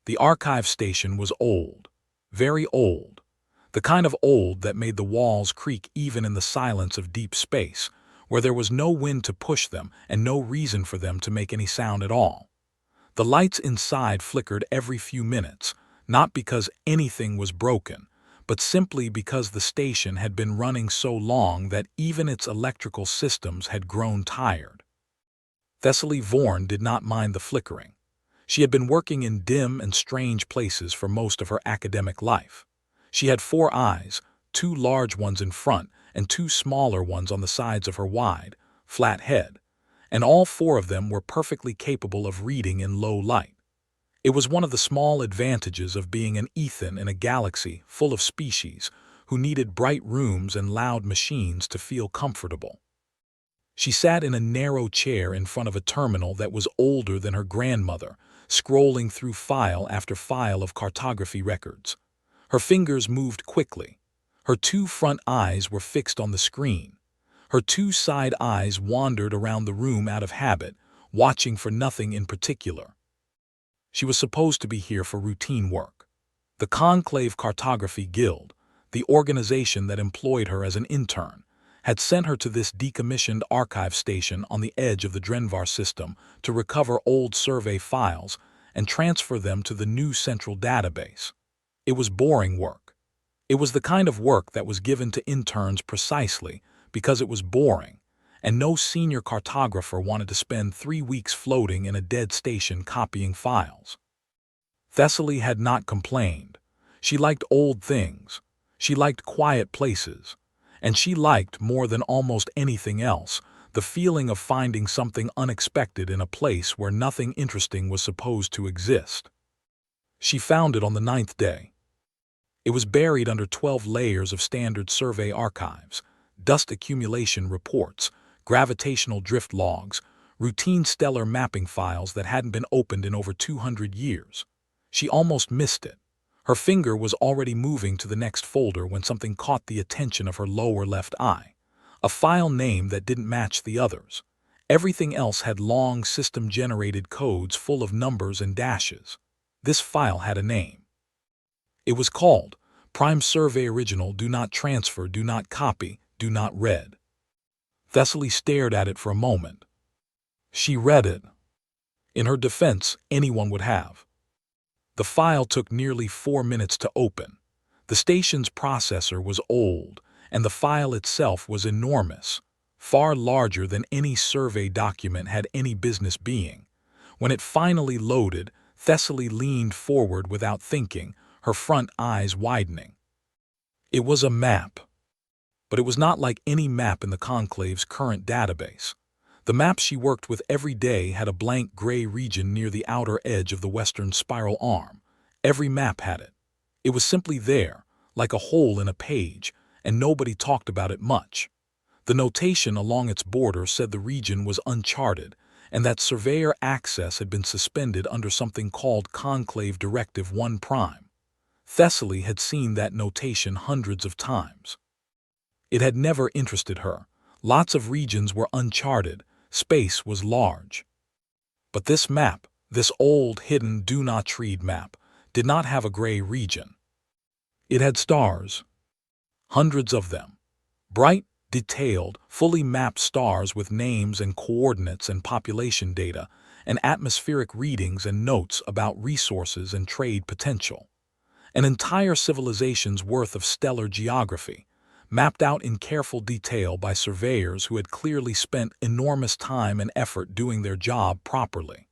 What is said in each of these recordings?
The archive station was old, very old, the kind of old that made the walls creak even in the silence of deep space, where there was no wind to push them and no reason for them to make any sound at all. The lights inside flickered every few minutes, not because anything was broken, but simply because the station had been running so long that even its electrical systems had grown tired. Thessaly Vaughn did not mind the flickering. She had been working in dim and strange places for most of her academic life. She had 4 eyes, 2 large ones in front and 2 smaller ones on the sides of her wide, flat head, and all 4 of them were perfectly capable of reading in low light. It was one of the small advantages of being an ethin in a galaxy full of species who needed bright rooms and loud machines to feel comfortable. She sat in a narrow chair in front of a terminal that was older than her grandmother, scrolling through file after file of cartography records. Her fingers moved quickly. Her 2 front eyes were fixed on the screen. Her 2 side eyes wandered around the room out of habit, watching for nothing in particular. She was supposed to be here for routine work. The Conclave Cartography Guild, the organization that employed her as an intern, had sent her to this decommissioned archive station on the edge of the Drenvar system to recover old survey files and transfer them to the new central database. It was boring work. It was the kind of work that was given to interns precisely because it was boring, and no senior cartographer wanted to spend 3 weeks floating in a dead station copying files. Thessaly had not complained. She liked old things. She liked quiet places. And she liked, more than almost anything else, the feeling of finding something unexpected in a place where nothing interesting was supposed to exist. She found it on the 9th day. It was buried under 12 layers of standard survey archives, dust accumulation reports, gravitational drift logs, routine stellar mapping files that hadn't been opened in over 200 years. She almost missed it. Her finger was already moving to the next folder when something caught the attention of her lower left eye. A file name that didn't match the others. Everything else had long system-generated codes full of numbers and dashes. This file had a name. It was called Prime Survey Original Do Not Transfer, Do Not Copy, Do Not Read. Thessaly stared at it for a moment. She read it. In her defense, anyone would have. The file took nearly 4 minutes to open. The station's processor was old, and the file itself was enormous, far larger than any survey document had any business being. When it finally loaded, Thessaly leaned forward without thinking, her front eyes widening. It was a map. But it was not like any map in the Conclave's current database. The map she worked with every day had a blank gray region near the outer edge of the western spiral arm. Every map had it. It was simply there, like a hole in a page, and nobody talked about it much. The notation along its border said the region was uncharted, and that surveyor access had been suspended under something called Conclave Directive 1 Prime. Thessaly had seen that notation hundreds of times. It had never interested her. Lots of regions were uncharted. Space was large. But this map, this old hidden do not read map, did not have a gray region. It had stars. Hundreds of them. Bright, detailed, fully mapped stars with names and coordinates and population data, and atmospheric readings and notes about resources and trade potential. An entire civilization's worth of stellar geography, mapped out in careful detail by surveyors who had clearly spent enormous time and effort doing their job properly.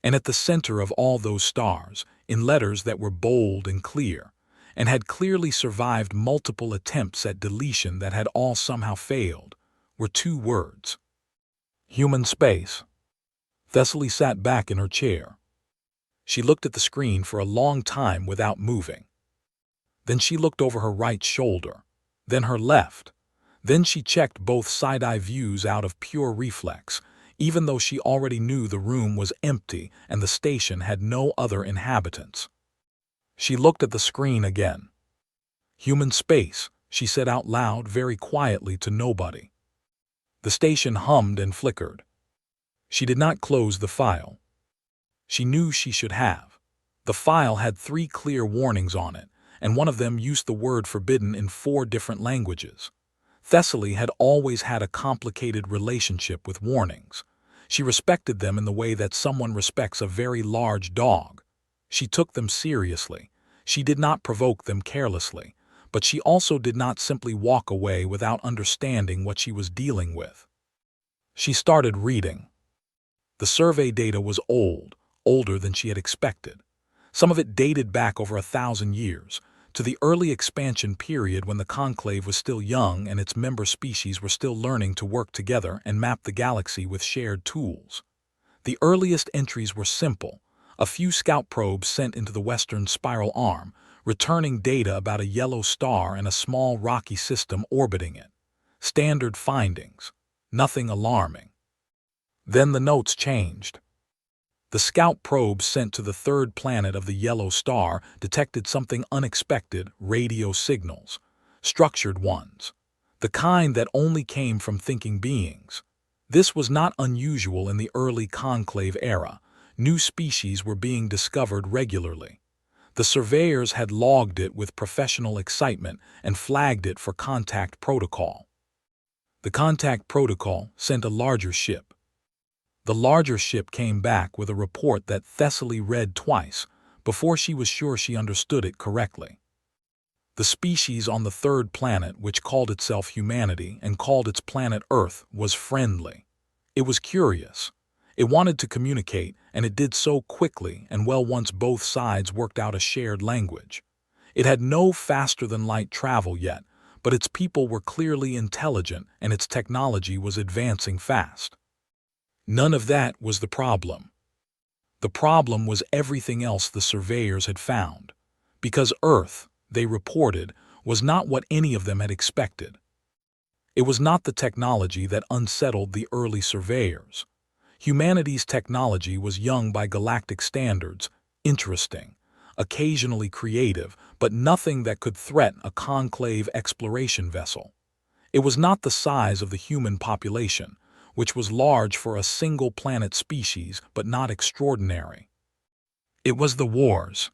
And at the center of all those stars, in letters that were bold and clear, and had clearly survived multiple attempts at deletion that had all somehow failed, were 2 words. Human space. Thessaly sat back in her chair. She looked at the screen for a long time without moving. Then she looked over her right shoulder. Then her left. Then she checked both side-eye views out of pure reflex, even though she already knew the room was empty and the station had no other inhabitants. She looked at the screen again. Human space, she said out loud very quietly to nobody. The station hummed and flickered. She did not close the file. She knew she should have. The file had 3 clear warnings on it, and one of them used the word forbidden in 4 different languages. Thessaly had always had a complicated relationship with warnings. She respected them in the way that someone respects a very large dog. She took them seriously. She did not provoke them carelessly, but she also did not simply walk away without understanding what she was dealing with. She started reading. The survey data was old, older than she had expected. Some of it dated back over 1,000 years, to the early expansion period when the conclave was still young and its member species were still learning to work together and map the galaxy with shared tools. The earliest entries were simple: a few scout probes sent into the western spiral arm, returning data about a yellow star and a small rocky system orbiting it. Standard findings. Nothing alarming. Then the notes changed. The scout probes sent to the third planet of the yellow star detected something unexpected: radio signals. Structured ones. The kind that only came from thinking beings. This was not unusual in the early conclave era. New species were being discovered regularly. The surveyors had logged it with professional excitement and flagged it for contact protocol. The contact protocol sent a larger ship. The larger ship came back with a report that Thessaly read twice before she was sure she understood it correctly. The species on the third planet, which called itself humanity and called its planet Earth, was friendly. It was curious. It wanted to communicate, and it did so quickly and well once both sides worked out a shared language. It had no faster-than-light travel yet, but its people were clearly intelligent and its technology was advancing fast. None of that was the problem. The problem was everything else the surveyors had found, because Earth, they reported, was not what any of them had expected. It was not the technology that unsettled the early surveyors. Humanity's technology was young by galactic standards, interesting, occasionally creative, but nothing that could threaten a conclave exploration vessel. It was not the size of the human population, which was large for a single planet species but not extraordinary. It was the wars.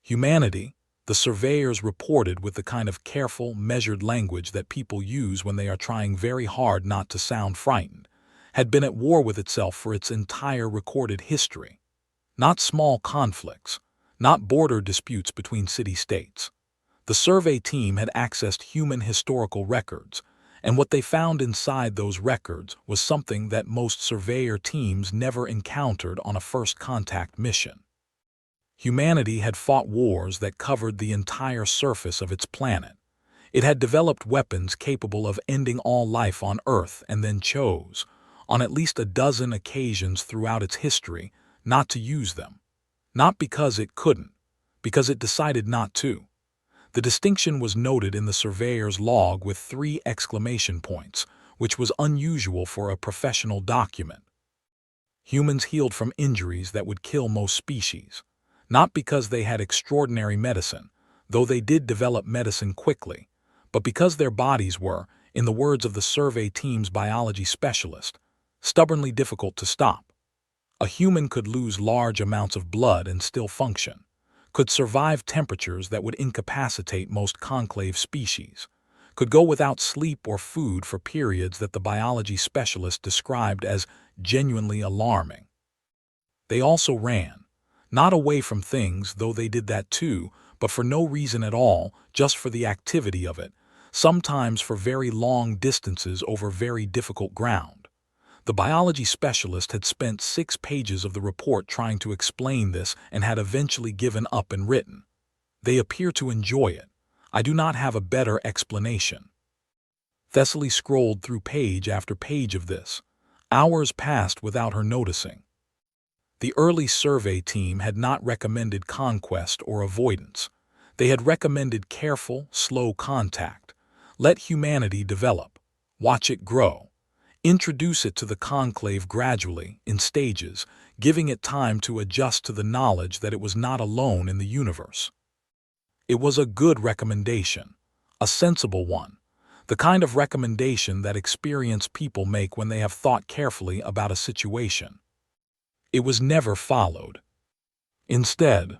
Humanity, the surveyors reported with the kind of careful, measured language that people use when they are trying very hard not to sound frightened, had been at war with itself for its entire recorded history. Not small conflicts, not border disputes between city-states. The survey team had accessed human historical records, and what they found inside those records was something that most surveyor teams never encountered on a first contact mission. Humanity had fought wars that covered the entire surface of its planet. It had developed weapons capable of ending all life on Earth and then chose, on at least a dozen occasions throughout its history, not to use them. Not because it couldn't, because it decided not to. The distinction was noted in the surveyor's log with 3 exclamation points, which was unusual for a professional document. Humans healed from injuries that would kill most species, not because they had extraordinary medicine, though they did develop medicine quickly, but because their bodies were, in the words of the survey team's biology specialist, stubbornly difficult to stop. A human could lose large amounts of blood and still function, could survive temperatures that would incapacitate most conclave species, could go without sleep or food for periods that the biology specialist described as genuinely alarming. They also ran, not away from things, though they did that too, but for no reason at all, just for the activity of it, sometimes for very long distances over very difficult ground. The biology specialist had spent 6 pages of the report trying to explain this and had eventually given up and written, "They appear to enjoy it. I do not have a better explanation." Thessaly scrolled through page after page of this. Hours passed without her noticing. The early survey team had not recommended conquest or avoidance. They had recommended careful, slow contact. Let humanity develop. Watch it grow. Introduce it to the conclave gradually, in stages, giving it time to adjust to the knowledge that it was not alone in the universe. It was a good recommendation, a sensible one, the kind of recommendation that experienced people make when they have thought carefully about a situation. It was never followed. Instead,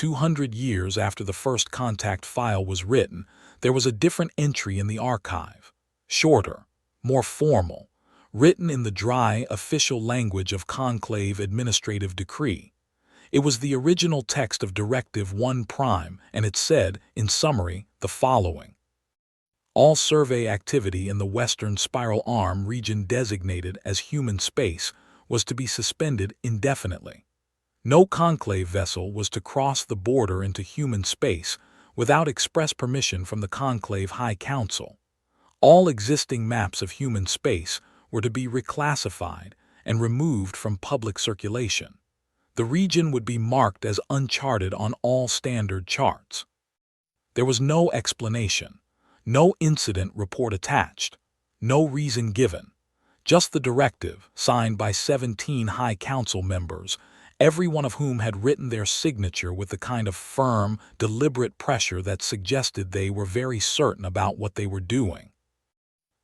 200 years after the first contact file was written, there was a different entry in the archive. Shorter, more formal, written in the dry, official language of conclave administrative decree. It was the original text of Directive 1 Prime, and it said, in summary, the following. All survey activity in the western spiral arm region designated as human space was to be suspended indefinitely. No conclave vessel was to cross the border into human space without express permission from the Conclave High Council. All existing maps of human space were to be reclassified and removed from public circulation. The region would be marked as uncharted on all standard charts. There was no explanation, no incident report attached, no reason given, just the directive signed by 17 High Council members, every one of whom had written their signature with the kind of firm, deliberate pressure that suggested they were very certain about what they were doing.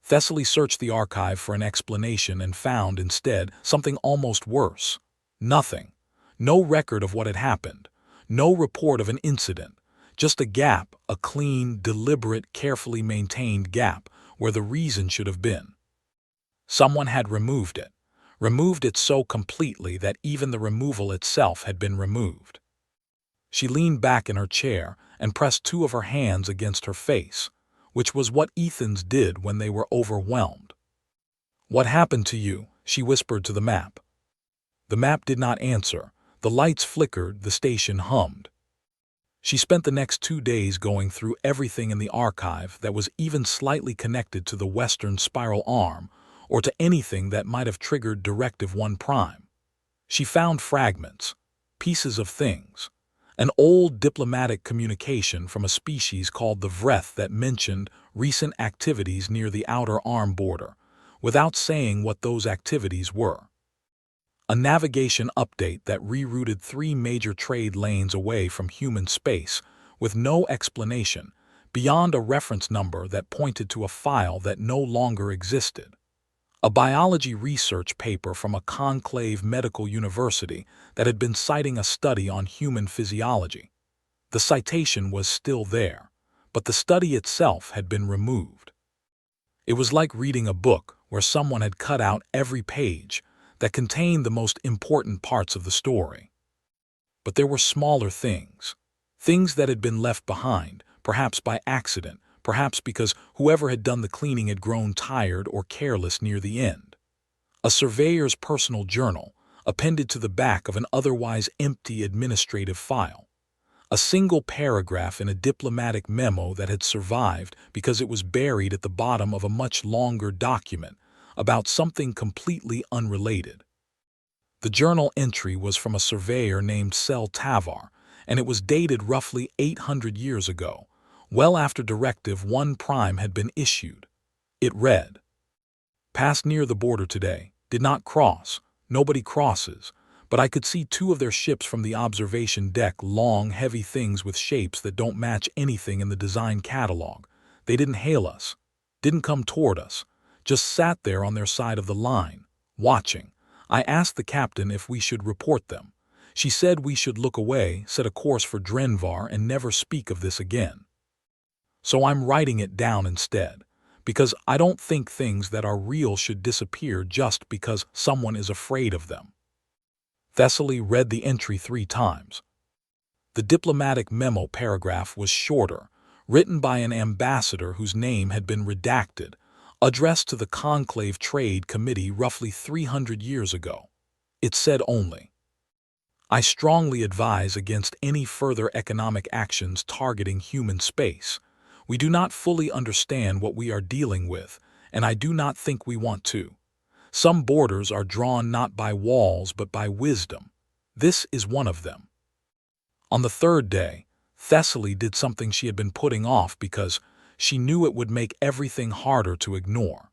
Thessaly searched the archive for an explanation and found, instead, something almost worse. Nothing. No record of what had happened. No report of an incident. Just a gap, a clean, deliberate, carefully maintained gap, where the reason should have been. Someone had removed it so completely that even the removal itself had been removed. She leaned back in her chair and pressed two of her hands against her face, which was what Ethins did when they were overwhelmed. "What happened to you?" she whispered to the map. The map did not answer. The lights flickered, the station hummed. She spent the next 2 days going through everything in the archive that was even slightly connected to the western spiral arm, or to anything that might have triggered Directive 1 Prime. She found fragments, pieces of things, an old diplomatic communication from a species called the Vreth that mentioned recent activities near the outer arm border, without saying what those activities were. A navigation update that rerouted 3 major trade lanes away from human space with no explanation beyond a reference number that pointed to a file that no longer existed. A biology research paper from a conclave medical university that had been citing a study on human physiology. The citation was still there, but the study itself had been removed. It was like reading a book where someone had cut out every page that contained the most important parts of the story. But there were smaller things that had been left behind, perhaps by accident, perhaps because whoever had done the cleaning had grown tired or careless near the end. A surveyor's personal journal, appended to the back of an otherwise empty administrative file. A single paragraph in a diplomatic memo that had survived because it was buried at the bottom of a much longer document about something completely unrelated. The journal entry was from a surveyor named Sel Tavar, and it was dated roughly 800 years ago, well after Directive 1 Prime had been issued. It read, "Passed near the border today, did not cross, nobody crosses, but I could see 2 of their ships from the observation deck, long, heavy things with shapes that don't match anything in the design catalog. They didn't hail us, didn't come toward us, just sat there on their side of the line, watching. I asked the captain if we should report them. She said we should look away, set a course for Drenvar, and never speak of this again. So I'm writing it down instead, because I don't think things that are real should disappear just because someone is afraid of them." Thessaly read the entry 3 times. The diplomatic memo paragraph was shorter, written by an ambassador whose name had been redacted, addressed to the Conclave Trade Committee roughly 300 years ago. It said only, "I strongly advise against any further economic actions targeting human space. We do not fully understand what we are dealing with, and I do not think we want to. Some borders are drawn not by walls but by wisdom. This is one of them." On the 3rd day, Thessaly did something she had been putting off because she knew it would make everything harder to ignore.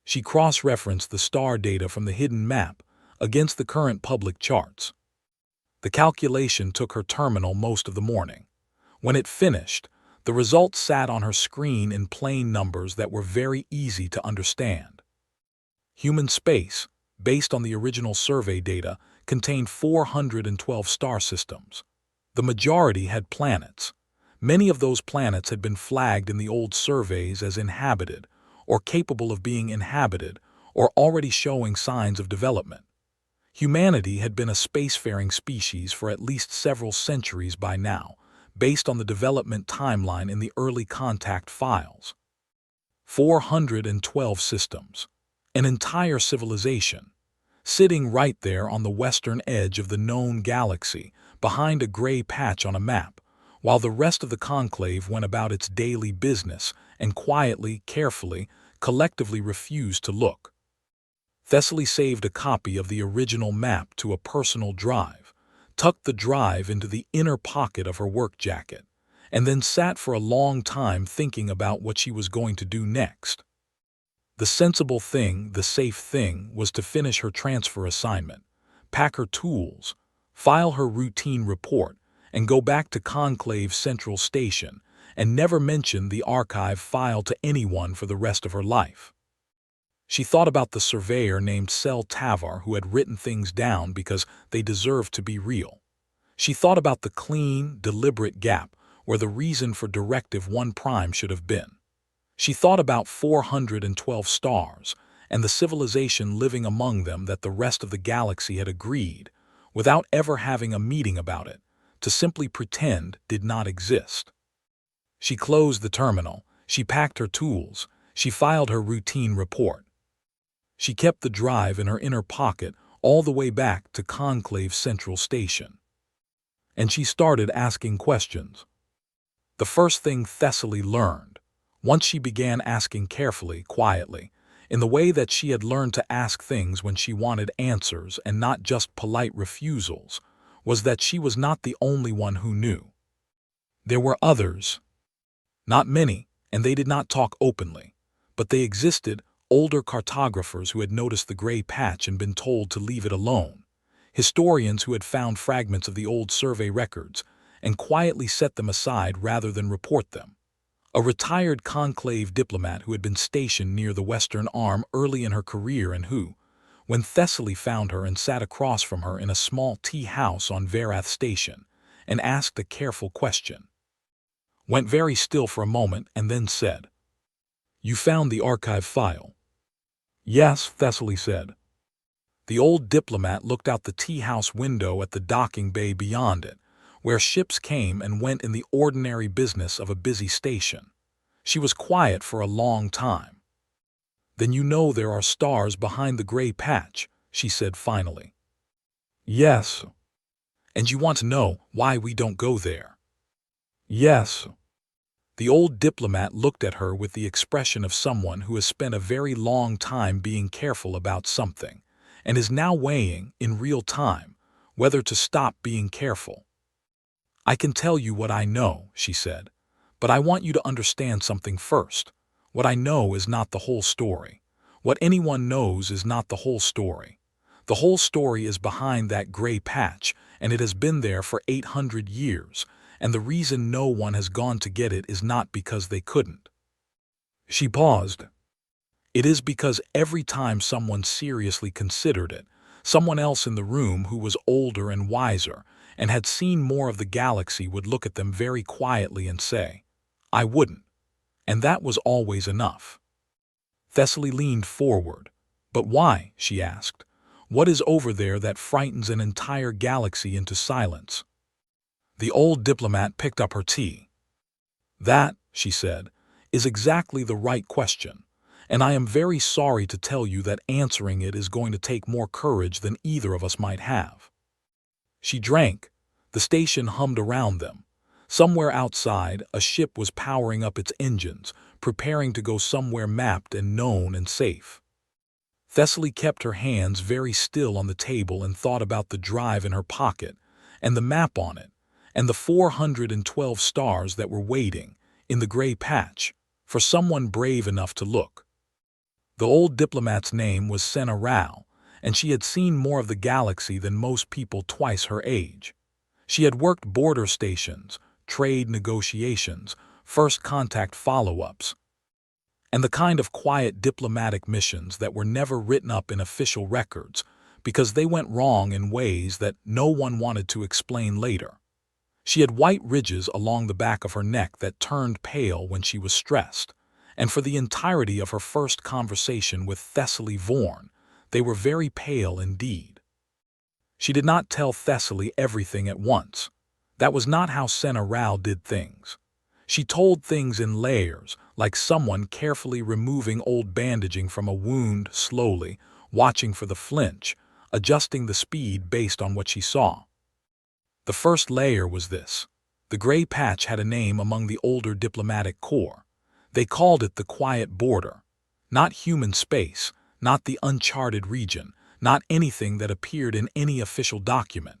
She cross-referenced the star data from the hidden map against the current public charts. The calculation took her terminal most of the morning. When it finished, the results sat on her screen in plain numbers that were very easy to understand. Human space, based on the original survey data, contained 412 star systems. The majority had planets. Many of those planets had been flagged in the old surveys as inhabited, or capable of being inhabited, or already showing signs of development. Humanity had been a spacefaring species for at least several centuries by now, based on the development timeline in the early contact files. 412 systems. An entire civilization. Sitting right there on the western edge of the known galaxy, behind a gray patch on a map, while the rest of the conclave went about its daily business and quietly, carefully, collectively refused to look. Thessaly saved a copy of the original map to a personal drive, tucked the drive into the inner pocket of her work jacket, and then sat for a long time thinking about what she was going to do next. The sensible thing, the safe thing, was to finish her transfer assignment, pack her tools, file her routine report, and go back to Conclave Central Station and never mention the archive file to anyone for the rest of her life. She thought about the surveyor named Sel Tavar who had written things down because they deserved to be real. She thought about the clean, deliberate gap where the reason for Directive 1 Prime should have been. She thought about 412 stars and the civilization living among them that the rest of the galaxy had agreed, without ever having a meeting about it, to simply pretend did not exist. She closed the terminal, she packed her tools, she filed her routine report. She kept the drive in her inner pocket all the way back to Conclave Central Station. And she started asking questions. The first thing Thessaly learned, once she began asking carefully, quietly, in the way that she had learned to ask things when she wanted answers and not just polite refusals, was that she was not the only one who knew. There were others. Not many, and they did not talk openly, but they existed, older cartographers who had noticed the gray patch and been told to leave it alone, historians who had found fragments of the old survey records and quietly set them aside rather than report them, a retired conclave diplomat who had been stationed near the western arm early in her career and who, when Thessaly found her and sat across from her in a small tea house on Verath Station and asked a careful question, went very still for a moment and then said, "You found the archive file?" "Yes," Thessaly said. The old diplomat looked out the tea house window at the docking bay beyond it, where ships came and went in the ordinary business of a busy station. She was quiet for a long time. "Then you know there are stars behind the gray patch," she said finally. "Yes." "And you want to know why we don't go there?" "Yes." The old diplomat looked at her with the expression of someone who has spent a very long time being careful about something and is now weighing, in real time, whether to stop being careful. "I can tell you what I know," she said, "but I want you to understand something first. What I know is not the whole story. What anyone knows is not the whole story. The whole story is behind that gray patch, and it has been there for 800 years, and the reason no one has gone to get it is not because they couldn't." She paused. "It is because every time someone seriously considered it, someone else in the room who was older and wiser and had seen more of the galaxy would look at them very quietly and say, 'I wouldn't.' And that was always enough." Thessaly leaned forward. "But why?" she asked. "What is over there that frightens an entire galaxy into silence?" The old diplomat picked up her tea. "That," she said, "is exactly the right question, and I am very sorry to tell you that answering it is going to take more courage than either of us might have." She drank. The station hummed around them. Somewhere outside, a ship was powering up its engines, preparing to go somewhere mapped and known and safe. Thessaly kept her hands very still on the table and thought about the drive in her pocket, and the map on it, and the 412 stars that were waiting, in the gray patch, for someone brave enough to look. The old diplomat's name was Senna Rao, and she had seen more of the galaxy than most people twice her age. She had worked border stations, trade negotiations, first contact follow-ups, and the kind of quiet diplomatic missions that were never written up in official records because they went wrong in ways that no one wanted to explain later. She had white ridges along the back of her neck that turned pale when she was stressed, and for the entirety of her first conversation with Thessaly Vaughn, they were very pale indeed. She did not tell Thessaly everything at once. That was not how Senna Rao did things. She told things in layers, like someone carefully removing old bandaging from a wound slowly, watching for the flinch, adjusting the speed based on what she saw. The first layer was this. The gray patch had a name among the older diplomatic corps. They called it the quiet border. Not human space, not the uncharted region, not anything that appeared in any official document.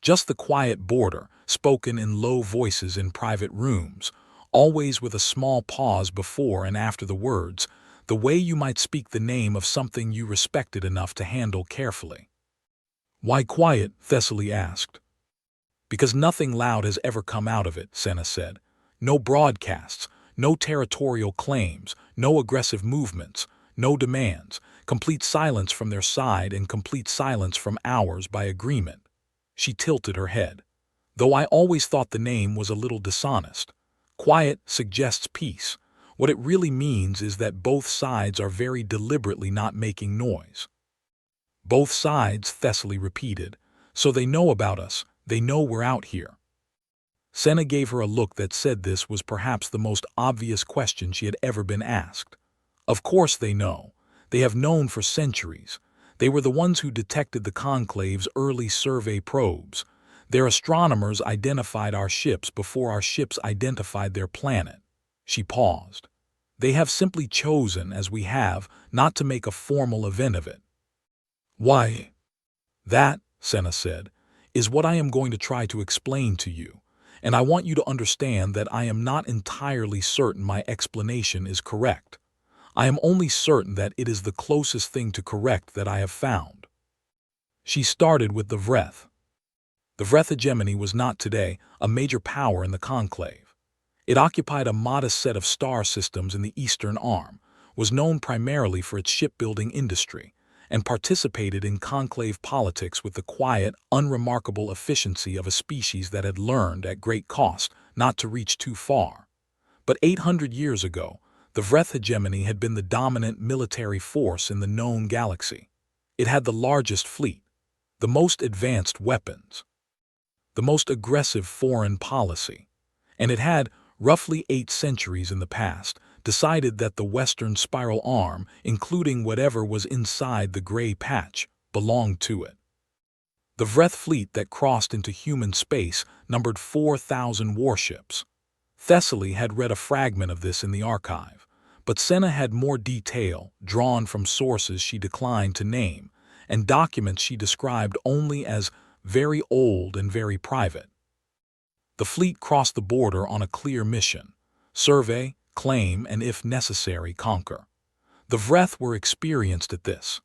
Just the quiet border, spoken in low voices in private rooms, always with a small pause before and after the words, the way you might speak the name of something you respected enough to handle carefully. "Why quiet?" Thessaly asked. "Because nothing loud has ever come out of it," Senna said. "No broadcasts, no territorial claims, no aggressive movements, no demands, complete silence from their side and complete silence from ours by agreement." She tilted her head. "Though I always thought the name was a little dishonest. Quiet suggests peace. What it really means is that both sides are very deliberately not making noise." "Both sides," Thessaly repeated. "So they know about us, they know we're out here." Senna gave her a look that said this was perhaps the most obvious question she had ever been asked. Of course they know. They have known for centuries. They were the ones who detected the Conclave's early survey probes. Their astronomers identified our ships before our ships identified their planet. She paused. They have simply chosen, as we have, not to make a formal event of it. "Why?" "That," Senna said, "is what I am going to try to explain to you, and I want you to understand that I am not entirely certain my explanation is correct. I am only certain that it is the closest thing to correct that I have found." She started with the Vreth. The Vreth hegemony was not today a major power in the Conclave. It occupied a modest set of star systems in the Eastern Arm, was known primarily for its shipbuilding industry, and participated in Conclave politics with the quiet, unremarkable efficiency of a species that had learned, at great cost, not to reach too far. But 800 years ago, the Vreth hegemony had been the dominant military force in the known galaxy. It had the largest fleet, the most advanced weapons, the most aggressive foreign policy, and it had, roughly 8 centuries in the past, decided that the Western Spiral Arm, including whatever was inside the gray patch, belonged to it. The Vreth fleet that crossed into human space numbered 4,000 warships. Thessaly had read a fragment of this in the archive, but Senna had more detail, drawn from sources she declined to name, and documents she described only as very old and very private. The fleet crossed the border on a clear mission: survey, claim, and if necessary, conquer. The Vreth were experienced at this.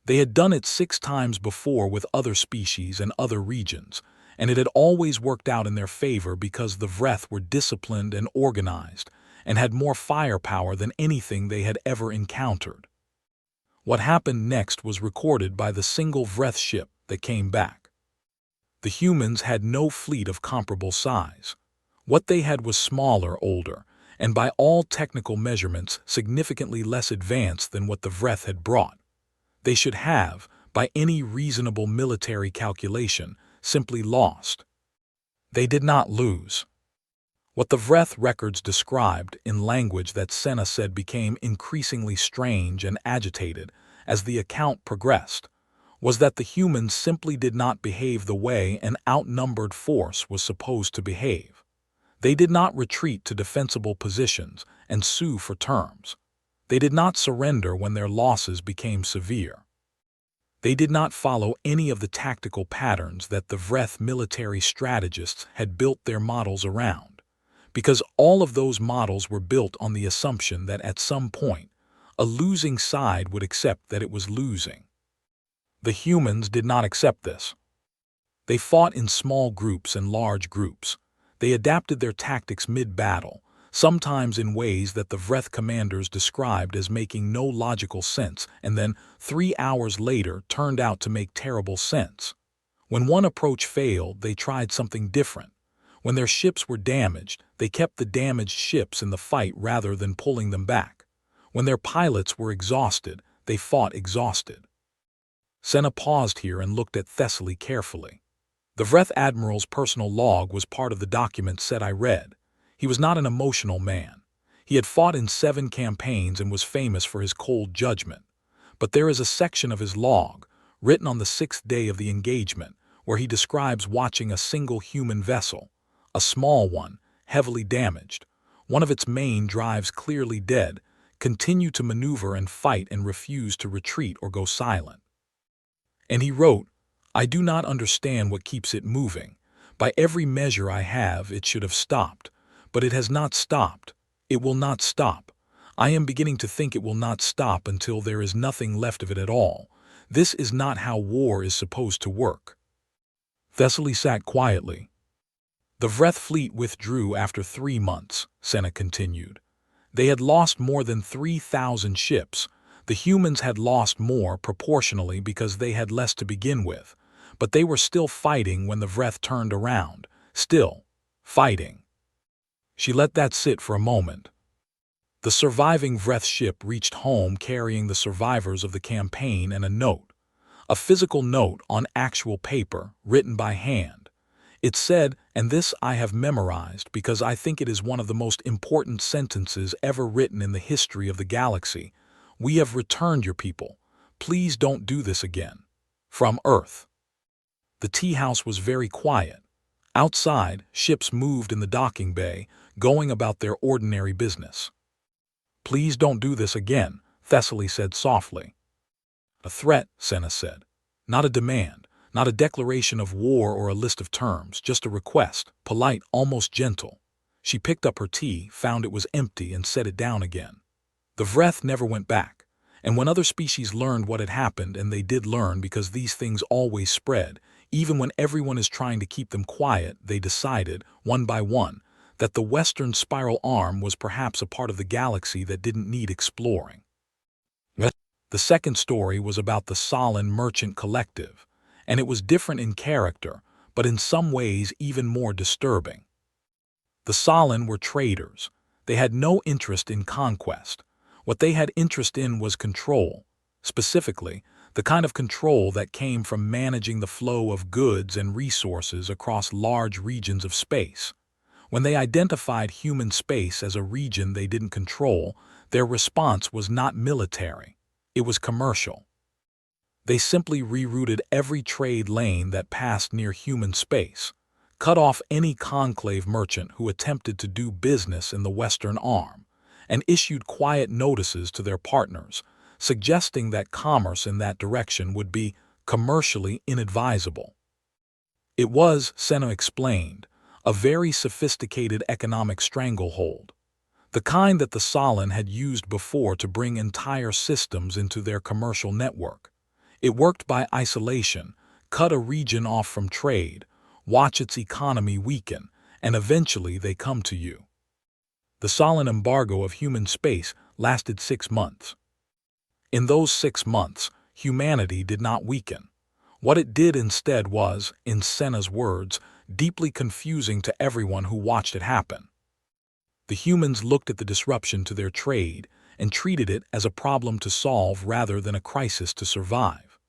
They had done it 6 times before with other species and other regions, and it had always worked out in their favor because the Vreth were disciplined and organized, and had more firepower than anything they had ever encountered. What happened next was recorded by the single Vreth ship that came back. The humans had no fleet of comparable size. What they had was smaller, older, and by all technical measurements significantly less advanced than what the Vreth had brought. They should have, by any reasonable military calculation, simply lost. They did not lose. What the Vreth records described, in language that Senna said became increasingly strange and agitated as the account progressed, was that the humans simply did not behave the way an outnumbered force was supposed to behave. They did not retreat to defensible positions and sue for terms. They did not surrender when their losses became severe. They did not follow any of the tactical patterns that the Vreth military strategists had built their models around, because all of those models were built on the assumption that at some point, a losing side would accept that it was losing. The humans did not accept this. They fought in small groups and large groups. They adapted their tactics mid-battle, sometimes in ways that the Vreth commanders described as making no logical sense, and then 3 hours later turned out to make terrible sense. When one approach failed, they tried something different. When their ships were damaged, they kept the damaged ships in the fight rather than pulling them back. When their pilots were exhausted, they fought exhausted. Senna paused here and looked at Thessaly carefully. The Vreth Admiral's personal log was part of the document said I read. He was not an emotional man. He had fought in 7 campaigns and was famous for his cold judgment. But there is a section of his log, written on the 6th day of the engagement, where he describes watching a single human vessel, a small one, heavily damaged, one of its main drives clearly dead, continue to maneuver and fight and refuse to retreat or go silent. And he wrote, I do not understand what keeps it moving. By every measure I have, it should have stopped. But it has not stopped. It will not stop. I am beginning to think it will not stop until there is nothing left of it at all. This is not how war is supposed to work. Thessaly sat quietly. The Vreth fleet withdrew after 3 months, Senna continued. They had lost more than 3,000 ships. The humans had lost more proportionally because they had less to begin with. But they were still fighting when the Vreth turned around. Still fighting. She let that sit for a moment. The surviving Vreth ship reached home carrying the survivors of the campaign and a note. A physical note on actual paper, written by hand. It said, and this I have memorized because I think it is one of the most important sentences ever written in the history of the galaxy. We have returned your people. Please don't do this again. From Earth. The tea house was very quiet. Outside, ships moved in the docking bay, going about their ordinary business. Please don't do this again, Thessaly said softly. A threat, Senna said. Not a demand, not a declaration of war or a list of terms, just a request, polite, almost gentle. She picked up her tea, found it was empty, and set it down again. The Vreth never went back. And when other species learned what had happened, and they did learn because these things always spread, even when everyone is trying to keep them quiet, they decided, one by one, that the western spiral arm was perhaps a part of the galaxy that didn't need exploring. The second story was about the Solon Merchant Collective, and it was different in character, but in some ways even more disturbing. The Solon were traders. They had no interest in conquest. What they had interest in was control, specifically, the kind of control that came from managing the flow of goods and resources across large regions of space. When they identified human space as a region they didn't control, their response was not military, it was commercial. They simply rerouted every trade lane that passed near human space, cut off any conclave merchant who attempted to do business in the Western Arm, and issued quiet notices to their partners, suggesting that commerce in that direction would be commercially inadvisable. It was, Senna explained, a very sophisticated economic stranglehold, the kind that the Solon had used before to bring entire systems into their commercial network. It worked by isolation, cut a region off from trade, watch its economy weaken, and eventually they come to you. The Solon embargo of human space lasted 6 months. In those 6 months, humanity did not weaken. What it did instead was, in Senna's words, deeply confusing to everyone who watched it happen. The humans looked at the disruption to their trade and treated it as a problem to solve rather than a crisis to survive.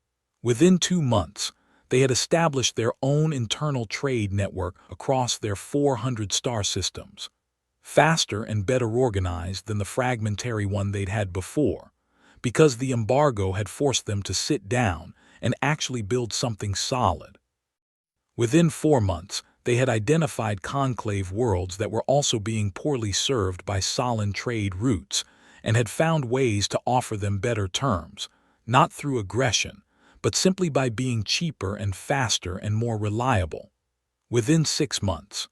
Within 2 months, they had established their own internal trade network across their 400 star systems, faster and better organized than the fragmentary one they'd had before, because the embargo had forced them to sit down and actually build something solid. Within 4 months, they had identified conclave worlds that were also being poorly served by Solon trade routes and had found ways to offer them better terms, not through aggression, but simply by being cheaper and faster and more reliable. Within 6 months,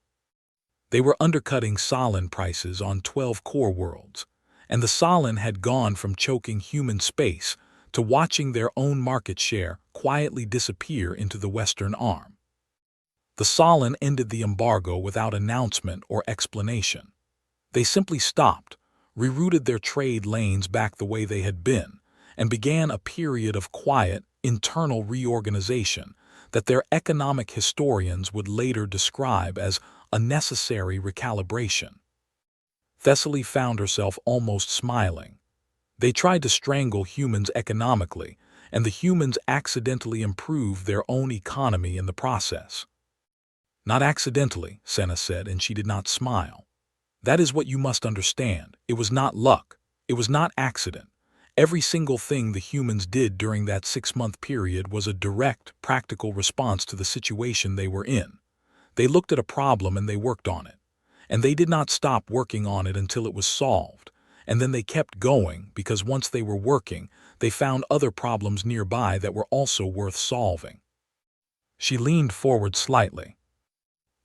they were undercutting Solon prices on 12 core worlds, and the Solon had gone from choking human space to watching their own market share quietly disappear into the Western Arm. The Solon ended the embargo without announcement or explanation. They simply stopped, rerouted their trade lanes back the way they had been, and began a period of quiet, internal reorganization that their economic historians would later describe as a necessary recalibration. Thessaly found herself almost smiling. They tried to strangle humans economically, and the humans accidentally improved their own economy in the process. Not accidentally, Senna said, and she did not smile. That is what you must understand. It was not luck. It was not accident. Every single thing the humans did during that 6-month period was a direct, practical response to the situation they were in. They looked at a problem and they worked on it. And they did not stop working on it until it was solved. And then they kept going because once they were working, they found other problems nearby that were also worth solving. She leaned forward slightly.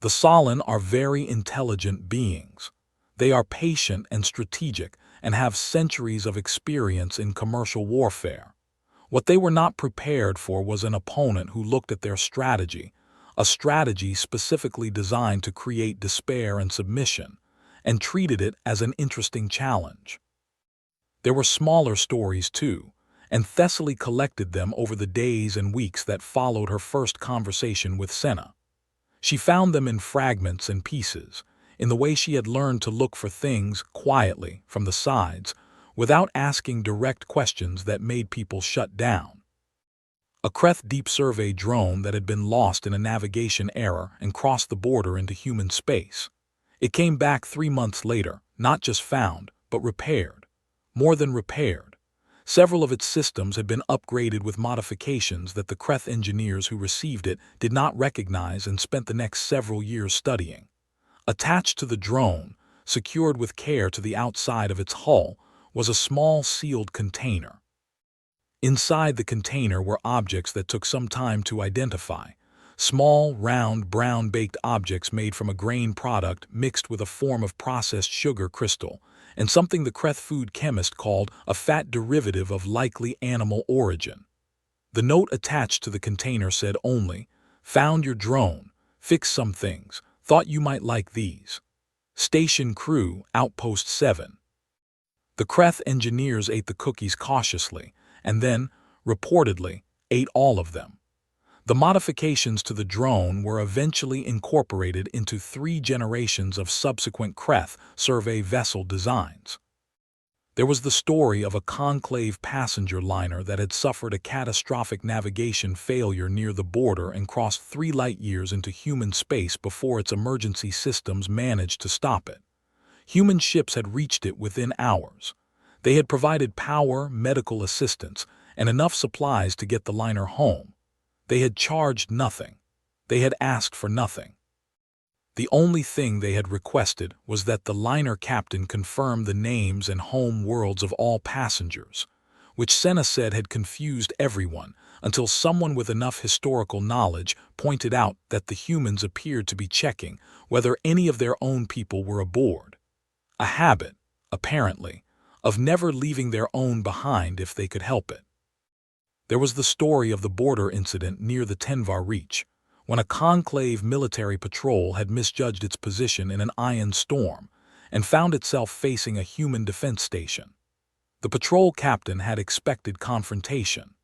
The Solon are very intelligent beings. They are patient and strategic and have centuries of experience in commercial warfare. What they were not prepared for was an opponent who looked at their strategy, a strategy specifically designed to create despair and submission, and treated it as an interesting challenge. There were smaller stories too, and Thessaly collected them over the days and weeks that followed her first conversation with Senna. She found them in fragments and pieces, in the way she had learned to look for things quietly from the sides, without asking direct questions that made people shut down. A Kreth deep survey drone that had been lost in a navigation error and crossed the border into human space. It came back 3 months later, not just found, but repaired. More than repaired. Several of its systems had been upgraded with modifications that the Kreth engineers who received it did not recognize and spent the next several years studying. Attached to the drone, secured with care to the outside of its hull, was a small sealed container. Inside the container were objects that took some time to identify. Small, round, brown-baked objects made from a grain product mixed with a form of processed sugar crystal, and something the Kreth food chemist called a fat derivative of likely animal origin. The note attached to the container said only, "Found your drone, fixed some things, thought you might like these. Station crew, Outpost 7. The Kreth engineers ate the cookies cautiously, and then, reportedly, ate all of them. The modifications to the drone were eventually incorporated into 3 generations of subsequent Kreth survey vessel designs. There was the story of a conclave passenger liner that had suffered a catastrophic navigation failure near the border and crossed 3 light-years into human space before its emergency systems managed to stop it. Human ships had reached it within hours. They had provided power, medical assistance, and enough supplies to get the liner home. They had charged nothing. They had asked for nothing. The only thing they had requested was that the liner captain confirm the names and home worlds of all passengers, which Senna said had confused everyone until someone with enough historical knowledge pointed out that the humans appeared to be checking whether any of their own people were aboard. A habit, apparently, of never leaving their own behind if they could help it. There was the story of the border incident near the Tenvar Reach, when a conclave military patrol had misjudged its position in an ion storm and found itself facing a human defense station. The patrol captain had expected confrontation.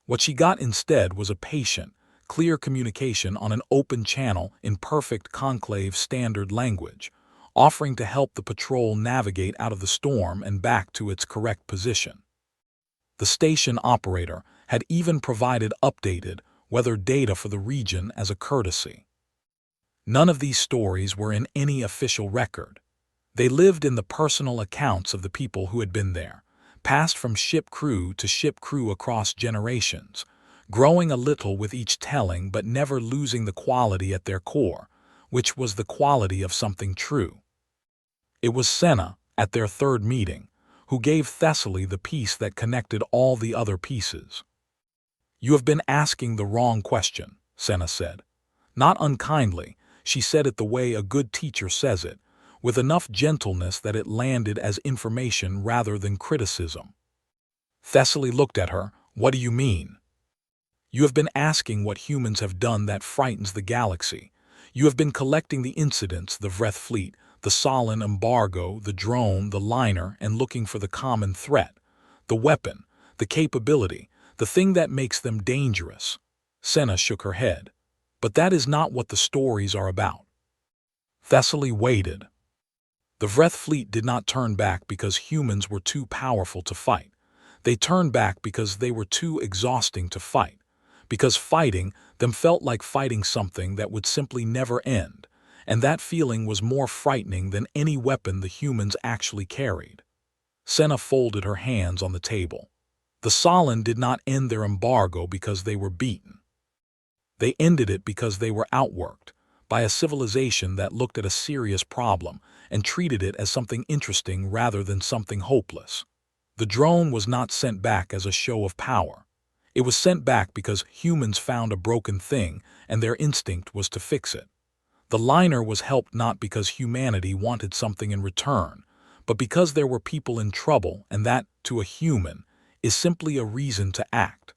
What she got instead was a patient, clear communication on an open channel in perfect conclave standard language, offering to help the patrol navigate out of the storm and back to its correct position. The station operator had even provided updated weather data for the region as a courtesy. None of these stories were in any official record. They lived in the personal accounts of the people who had been there, passed from ship crew to ship crew across generations, growing a little with each telling but never losing the quality at their core, which was the quality of something true. It was Senna, at their third meeting, who gave Thessaly the piece that connected all the other pieces. "You have been asking the wrong question," Senna said. Not unkindly, she said it the way a good teacher says it, with enough gentleness that it landed as information rather than criticism. Thessaly looked at her. "What do you mean?" "You have been asking what humans have done that frightens the galaxy. You have been collecting the incidents, the Vreth fleet, the Solon embargo, the drone, the liner, and looking for the common threat, the weapon, the capability, the thing that makes them dangerous." Senna shook her head. "But that is not what the stories are about." Thessaly waited. The Vreth fleet did not turn back because humans were too powerful to fight. They turned back because they were too exhausting to fight. Because fighting them felt like fighting something that would simply never end, and that feeling was more frightening than any weapon the humans actually carried. Senna folded her hands on the table. The Solon did not end their embargo because they were beaten. They ended it because they were outworked by a civilization that looked at a serious problem and treated it as something interesting rather than something hopeless. The drone was not sent back as a show of power. It was sent back because humans found a broken thing and their instinct was to fix it. The liner was helped not because humanity wanted something in return, but because there were people in trouble, and that, to a human, is simply a reason to act.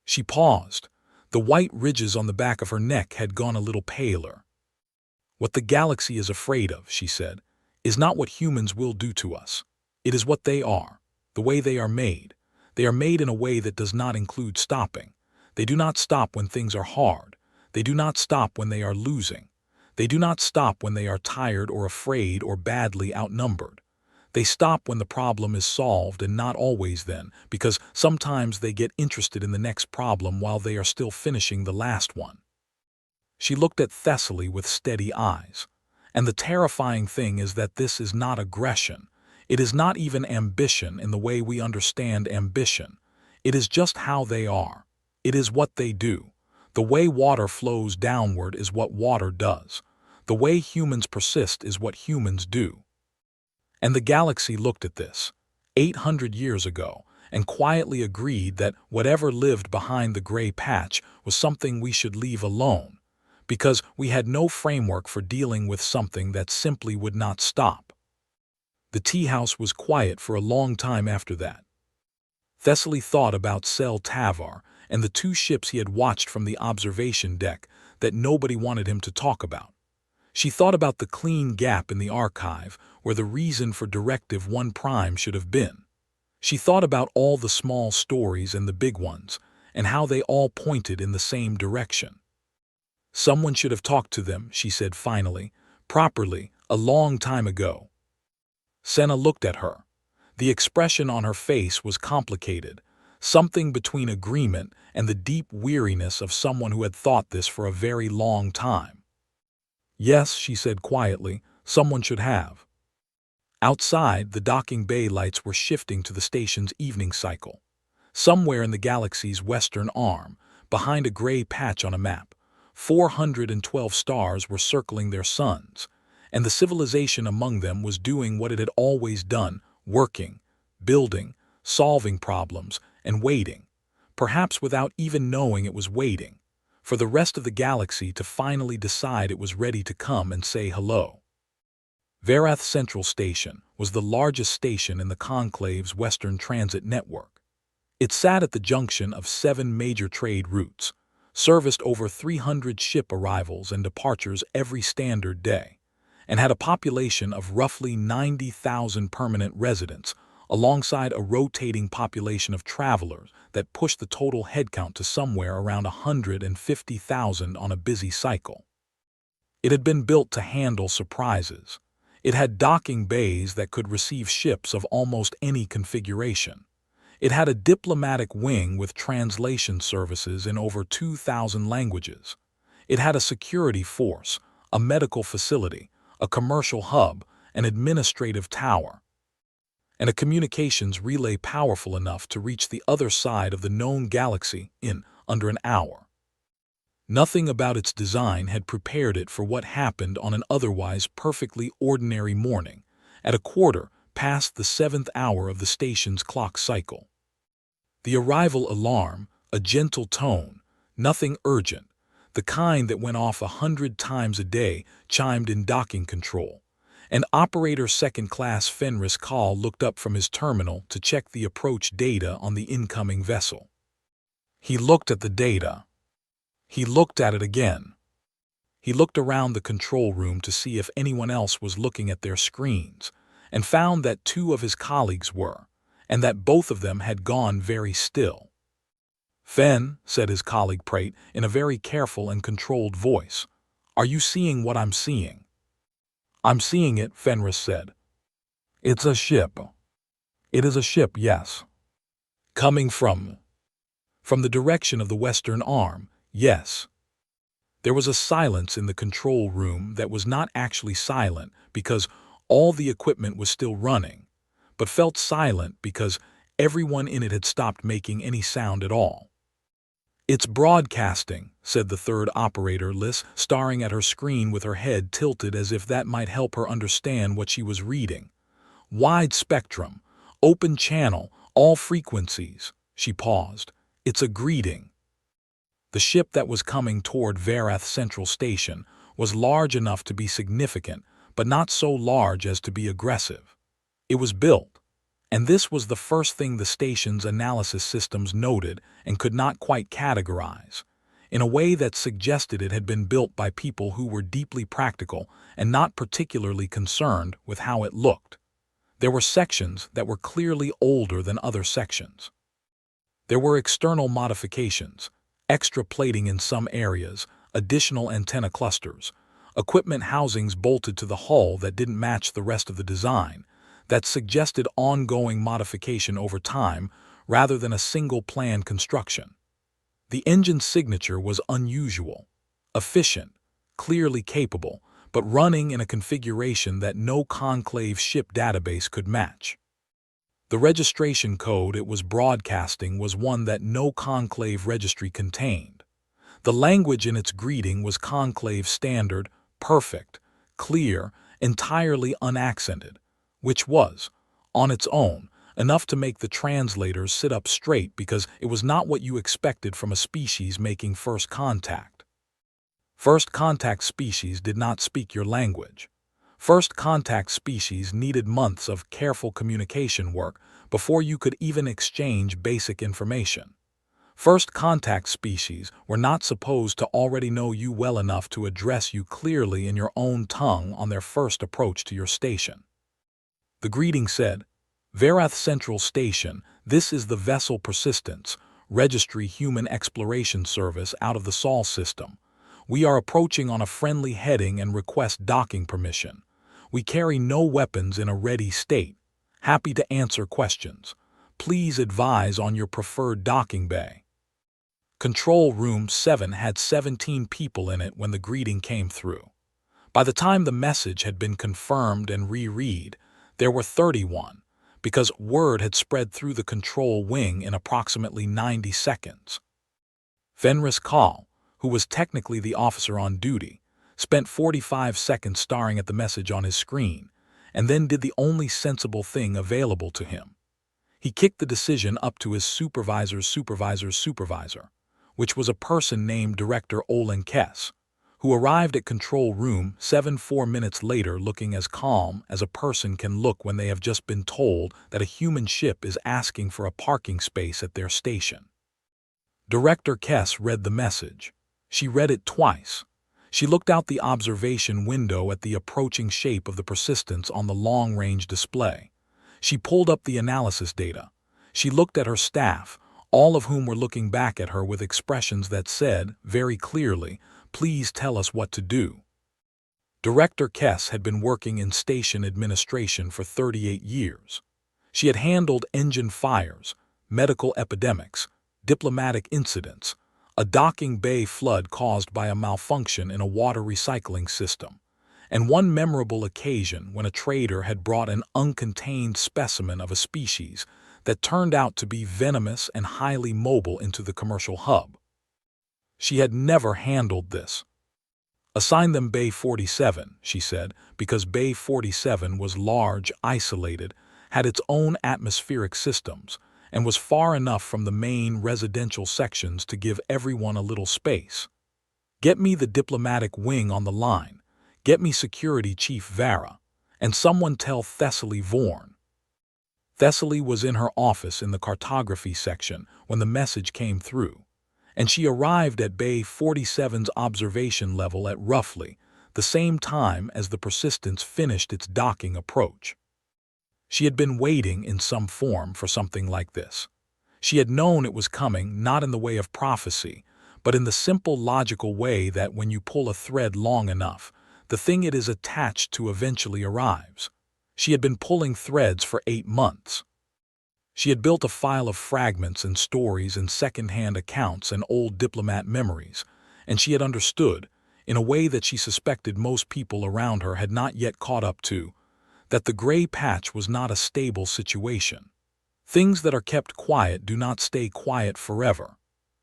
She paused. The white ridges on the back of her neck had gone a little paler. "What the galaxy is afraid of," she said, "is not what humans will do to us. It is what they are, the way they are made. They are made in a way that does not include stopping. They do not stop when things are hard. They do not stop when they are losing. They do not stop when they are tired or afraid or badly outnumbered. They stop when the problem is solved, and not always then, because sometimes they get interested in the next problem while they are still finishing the last one." She looked at Thessaly with steady eyes. "And the terrifying thing is that this is not aggression. It is not even ambition in the way we understand ambition. It is just how they are. It is what they do. The way water flows downward is what water does. The way humans persist is what humans do." And the galaxy looked at this, 800 years ago, and quietly agreed that whatever lived behind the gray patch was something we should leave alone, because we had no framework for dealing with something that simply would not stop. The tea house was quiet for a long time after that. Thessaly thought about Sel Tavar and the two ships he had watched from the observation deck that nobody wanted him to talk about. She thought about the clean gap in the archive where the reason for Directive 1 Prime should have been. She thought about all the small stories and the big ones, and how they all pointed in the same direction. "Someone should have talked to them," she said finally, "properly, a long time ago." Senna looked at her. The expression on her face was complicated, something between agreement and the deep weariness of someone who had thought this for a very long time. "Yes," she said quietly, "someone should have." Outside, the docking bay lights were shifting to the station's evening cycle. Somewhere in the galaxy's western arm, behind a gray patch on a map, 412 stars were circling their suns, and the civilization among them was doing what it had always done, working, building, solving problems, and waiting, perhaps without even knowing it was waiting, for the rest of the galaxy to finally decide it was ready to come and say hello. Varath Central Station was the largest station in the Conclave's Western Transit Network. It sat at the junction of 7 major trade routes, serviced over 300 ship arrivals and departures every standard day, and had a population of roughly 90,000 permanent residents, alongside a rotating population of travelers that pushed the total headcount to somewhere around 150,000 on a busy cycle. It had been built to handle surprises. It had docking bays that could receive ships of almost any configuration. It had a diplomatic wing with translation services in over 2,000 languages. It had a security force, a medical facility, a commercial hub, an administrative tower, and a communications relay powerful enough to reach the other side of the known galaxy in under an hour. Nothing about its design had prepared it for what happened on an otherwise perfectly ordinary morning, at a quarter past the 7th hour of the station's clock cycle. The arrival alarm, a gentle tone, nothing urgent, the kind that went off 100 times a day, chimed in docking control, and operator second-class Fenris Kahl looked up from his terminal to check the approach data on the incoming vessel. He looked at the data. He looked at it again. He looked around the control room to see if anyone else was looking at their screens, and found that 2 of his colleagues were, and that both of them had gone very still. "Fen," said his colleague Prate in a very careful and controlled voice, "are you seeing what I'm seeing?" I'm seeing it, Fenris said. It's a ship. It is a ship, yes. Coming from the direction of the western arm, yes. There was a silence in the control room that was not actually silent because all the equipment was still running, but felt silent because everyone in it had stopped making any sound at all. It's broadcasting, said the third operator, Liz, staring at her screen with her head tilted as if that might help her understand what she was reading. Wide spectrum, open channel, all frequencies. She paused. It's a greeting. The ship that was coming toward Varath Central Station was large enough to be significant, but not so large as to be aggressive. It was built, and this was the first thing the station's analysis systems noted and could not quite categorize, in a way that suggested it had been built by people who were deeply practical and not particularly concerned with how it looked. There were sections that were clearly older than other sections. There were external modifications, extra plating in some areas, additional antenna clusters, equipment housings bolted to the hull that didn't match the rest of the design, that suggested ongoing modification over time rather than a single planned construction. The engine's signature was unusual, efficient, clearly capable, but running in a configuration that no conclave ship database could match. The registration code it was broadcasting was one that no conclave registry contained. The language in its greeting was conclave standard, perfect, clear, entirely unaccented, which was, on its own, enough to make the translators sit up straight because it was not what you expected from a species making first contact. First contact species did not speak your language. First contact species needed months of careful communication work before you could even exchange basic information. First contact species were not supposed to already know you well enough to address you clearly in your own tongue on their first approach to your station. The greeting said, Varath Central Station, this is the vessel Persistence, Registry Human Exploration Service out of the Sol system. We are approaching on a friendly heading and request docking permission. We carry no weapons in a ready state. Happy to answer questions. Please advise on your preferred docking bay. Control Room 7 had 17 people in it when the greeting came through. By the time the message had been confirmed and reread, there were 31, because word had spread through the control wing in approximately 90 seconds. Fenris Call, who was technically the officer on duty, spent 45 seconds staring at the message on his screen, and then did the only sensible thing available to him. He kicked the decision up to his supervisor's supervisor, which was a person named Director Olin Kess, who arrived at Control Room 7 4 minutes later looking as calm as a person can look when they have just been told that a human ship is asking for a parking space at their station. Director Kess read the message. She read it twice. She looked out the observation window at the approaching shape of the Persistence on the long-range display. She pulled up the analysis data. She looked at her staff, all of whom were looking back at her with expressions that said, very clearly, please tell us what to do. Director Kess had been working in station administration for 38 years. She had handled engine fires, medical epidemics, diplomatic incidents, a docking bay flood caused by a malfunction in a water recycling system, and one memorable occasion when a trader had brought an uncontained specimen of a species that turned out to be venomous and highly mobile into the commercial hub. She had never handled this. Assign them Bay 47, she said, because Bay 47 was large, isolated, had its own atmospheric systems, and was far enough from the main residential sections to give everyone a little space. Get me the diplomatic wing on the line. Get me Security Chief Vara. And someone tell Thessaly Vaughn. Thessaly was in her office in the cartography section when the message came through, and she arrived at Bay 47's observation level at roughly the same time as the Persistence finished its docking approach. She had been waiting in some form for something like this. She had known it was coming not in the way of prophecy, but in the simple logical way that when you pull a thread long enough, the thing it is attached to eventually arrives. She had been pulling threads for 8 months. She had built a file of fragments and stories and second-hand accounts and old diplomat memories, and she had understood, in a way that she suspected most people around her had not yet caught up to, that the gray patch was not a stable situation. Things that are kept quiet do not stay quiet forever.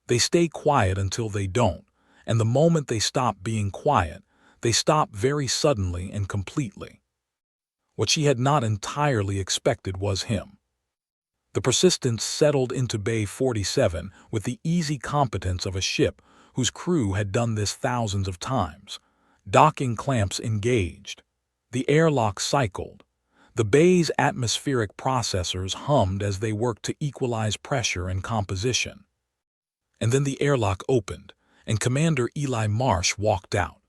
They stay quiet until they don't, and the moment they stop being quiet, they stop very suddenly and completely. What she had not entirely expected was him. The Persistence settled into Bay 47 with the easy competence of a ship whose crew had done this thousands of times. Docking clamps engaged. The airlock cycled. The bay's atmospheric processors hummed as they worked to equalize pressure and composition. And then the airlock opened, and Commander Eli Marsh walked out.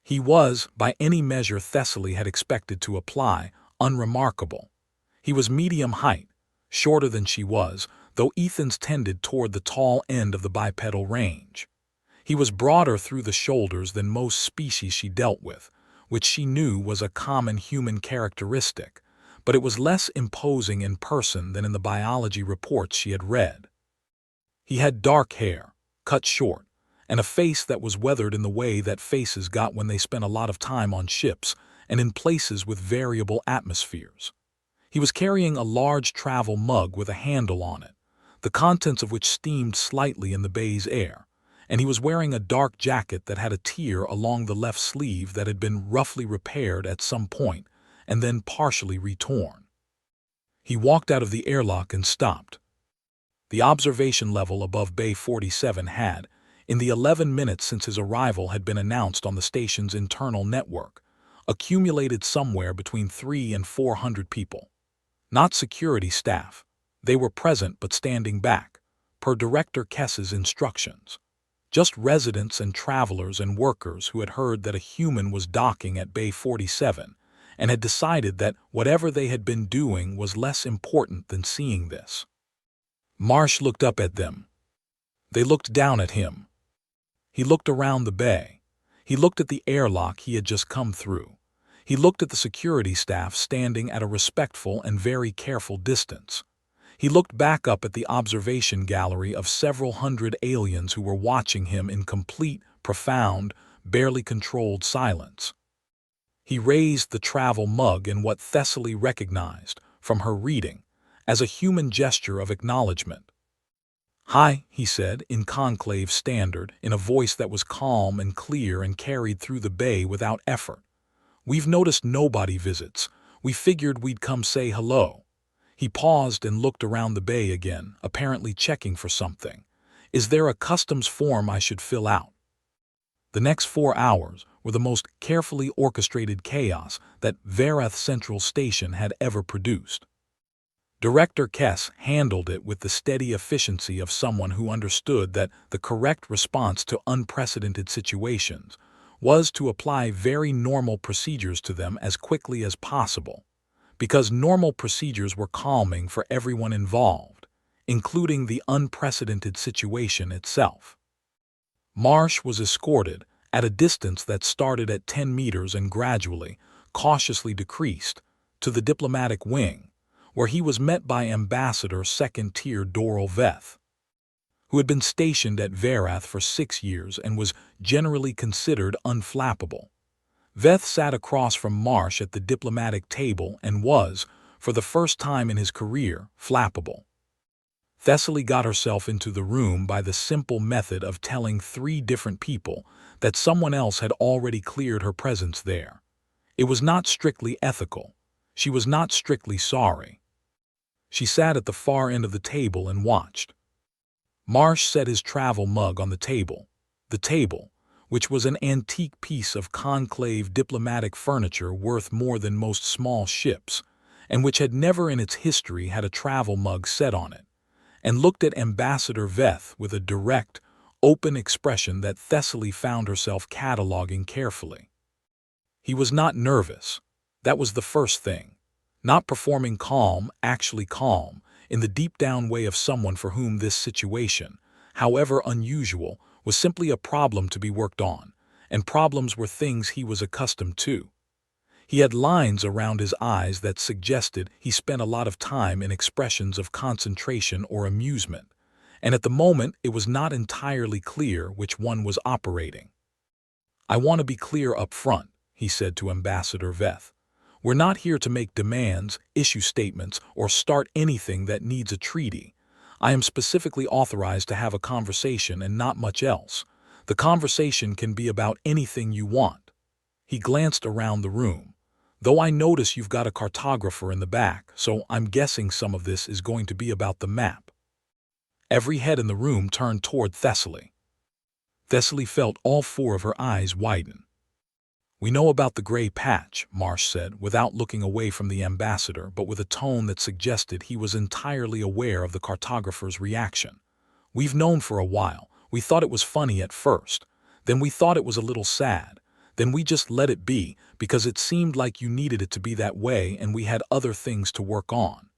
He was, by any measure Thessaly had expected to apply, unremarkable. He was medium height, shorter than she was, though Ethin's tended toward the tall end of the bipedal range. He was broader through the shoulders than most species she dealt with, which she knew was a common human characteristic, but it was less imposing in person than in the biology reports she had read. He had dark hair, cut short, and a face that was weathered in the way that faces got when they spent a lot of time on ships and in places with variable atmospheres. He was carrying a large travel mug with a handle on it, the contents of which steamed slightly in the bay's air, and he was wearing a dark jacket that had a tear along the left sleeve that had been roughly repaired at some point and then partially retorn. He walked out of the airlock and stopped. The observation level above Bay 47 had, in the 11 minutes since his arrival had been announced on the station's internal network, accumulated somewhere between 300 and 400 people. Not security staff. They were present but standing back, per Director Kess's instructions. Just residents and travelers and workers who had heard that a human was docking at Bay 47 and had decided that whatever they had been doing was less important than seeing this. Marsh looked up at them. They looked down at him. He looked around the bay. He looked at the airlock he had just come through. He looked at the security staff standing at a respectful and very careful distance. He looked back up at the observation gallery of several hundred aliens who were watching him in complete, profound, barely controlled silence. He raised the travel mug in what Thessaly recognized, from her reading, as a human gesture of acknowledgement. "Hi," he said, in conclave standard, in a voice that was calm and clear and carried through the bay without effort. "We've noticed nobody visits. We figured we'd come say hello." He paused and looked around the bay again, apparently checking for something. "Is there a customs form I should fill out?" The next 4 hours were the most carefully orchestrated chaos that Varath Central Station had ever produced. Director Kess handled it with the steady efficiency of someone who understood that the correct response to unprecedented situations was to apply very normal procedures to them as quickly as possible, because normal procedures were calming for everyone involved, including the unprecedented situation itself. Marsh was escorted, at a distance that started at 10 meters and gradually, cautiously decreased, to the diplomatic wing, where he was met by Ambassador Second-Tier Doral Veth, who had been stationed at Varath for 6 years and was generally considered unflappable. Veth sat across from Marsh at the diplomatic table and was, for the first time in his career, flappable. Thessaly got herself into the room by the simple method of telling 3 different people that someone else had already cleared her presence there. It was not strictly ethical. She was not strictly sorry. She sat at the far end of the table and watched. Marsh set his travel mug on the table, which was an antique piece of conclave diplomatic furniture worth more than most small ships, and which had never in its history had a travel mug set on it, and looked at Ambassador Veth with a direct, open expression that Thessaly found herself cataloging carefully. He was not nervous. That was the first thing. Not performing calm, actually calm, in the deep-down way of someone for whom this situation, however unusual, was simply a problem to be worked on, and problems were things he was accustomed to. He had lines around his eyes that suggested he spent a lot of time in expressions of concentration or amusement, and at the moment it was not entirely clear which one was operating. "I want to be clear up front," he said to Ambassador Veth. "We're not here to make demands, issue statements, or start anything that needs a treaty. I am specifically authorized to have a conversation and not much else. The conversation can be about anything you want." He glanced around the room. "Though I notice you've got a cartographer in the back, so I'm guessing some of this is going to be about the map." Every head in the room turned toward Thessaly. Thessaly felt all four of her eyes widen. "We know about the gray patch," Marsh said, without looking away from the ambassador, but with a tone that suggested he was entirely aware of the cartographer's reaction. "We've known for a while. We thought it was funny at first. Then we thought it was a little sad. Then we just let it be, because it seemed like you needed it to be that way and we had other things to work on."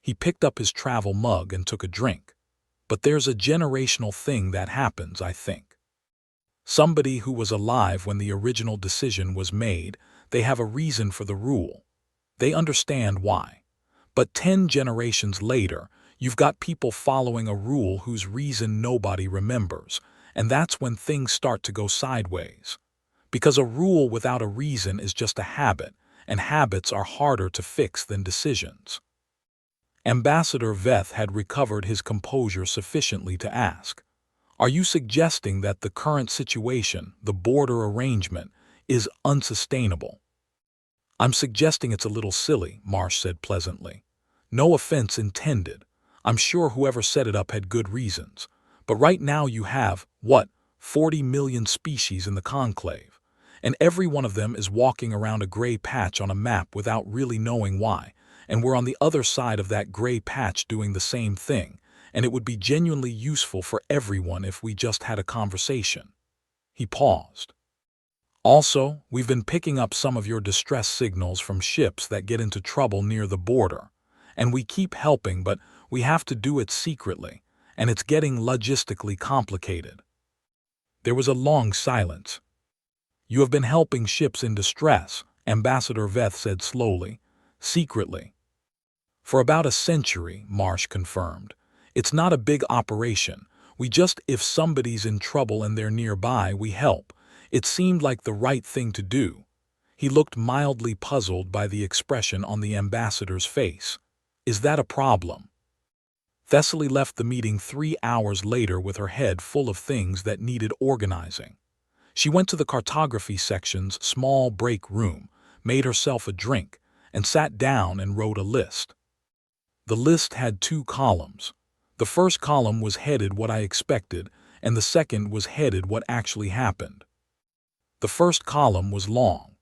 He picked up his travel mug and took a drink. "But there's a generational thing that happens, I think. Somebody who was alive when the original decision was made, they have a reason for the rule. They understand why. But 10 generations later, you've got people following a rule whose reason nobody remembers, and that's when things start to go sideways. Because a rule without a reason is just a habit, and habits are harder to fix than decisions." Ambassador Veth had recovered his composure sufficiently to ask, "Are you suggesting that the current situation, the border arrangement, is unsustainable?" "I'm suggesting it's a little silly," Marsh said pleasantly. "No offense intended. I'm sure whoever set it up had good reasons. But right now you have, 40 million species in the conclave, and every one of them is walking around a gray patch on a map without really knowing why, and we're on the other side of that gray patch doing the same thing, and it would be genuinely useful for everyone if we just had a conversation." He paused. "Also, we've been picking up some of your distress signals from ships that get into trouble near the border, and we keep helping, but we have to do it secretly, and it's getting logistically complicated." There was a long silence. "You have been helping ships in distress," Ambassador Veth said slowly, "secretly." "For about a century," Marsh confirmed. "It's not a big operation. If somebody's in trouble and they're nearby, we help. It seemed like the right thing to do." He looked mildly puzzled by the expression on the ambassador's face. "Is that a problem?" Thessaly left the meeting 3 hours later with her head full of things that needed organizing. She went to the cartography section's small break room, made herself a drink, and sat down and wrote a list. The list had 2 columns. The first column was headed "What I expected," and the second was headed "What actually happened." The first column was long.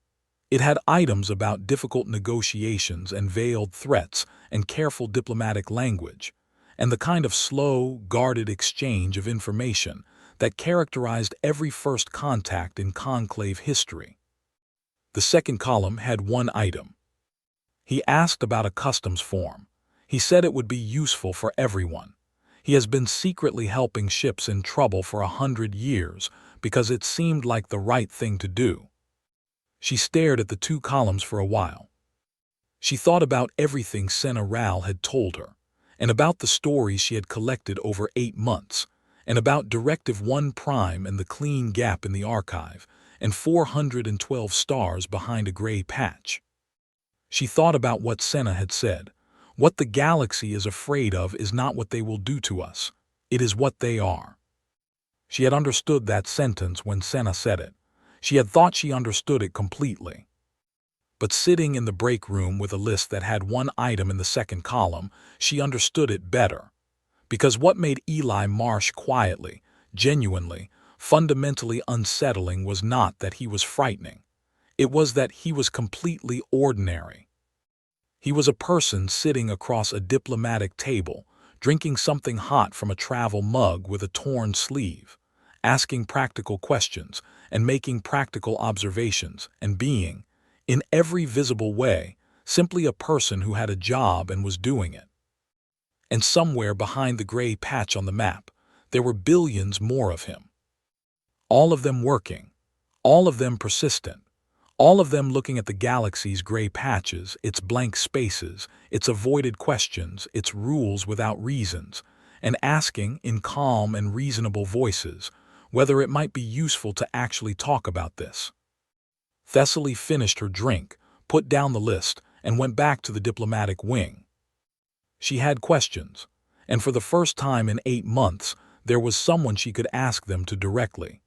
It had items about difficult negotiations and veiled threats and careful diplomatic language, and the kind of slow, guarded exchange of information that characterized every first contact in conclave history. The second column had 1 item. He asked about a customs form. He said it would be useful for everyone. He has been secretly helping ships in trouble for 100 years because it seemed like the right thing to do. She stared at the 2 columns for a while. She thought about everything Senna Ral had told her, and about the stories she had collected over 8 months, and about Directive 1 Prime and the clean gap in the archive, and 412 stars behind a gray patch. She thought about what Senna had said. What the galaxy is afraid of is not what they will do to us. It is what they are. She had understood that sentence when Senna said it. She had thought she understood it completely. But sitting in the break room with a list that had 1 item in the second column, she understood it better. Because what made Eli Marsh quietly, genuinely, fundamentally unsettling was not that he was frightening. It was that he was completely ordinary. He was a person sitting across a diplomatic table, drinking something hot from a travel mug with a torn sleeve, asking practical questions and making practical observations and being, in every visible way, simply a person who had a job and was doing it. And somewhere behind the gray patch on the map, there were billions more of him. All of them working, All of them persistent. All of them looking at the galaxy's gray patches, its blank spaces, its avoided questions, its rules without reasons, and asking, in calm and reasonable voices, whether it might be useful to actually talk about this. Thessaly finished her drink, put down the list, and went back to the diplomatic wing. She had questions, and for the first time in 8 months, there was someone she could ask them to directly.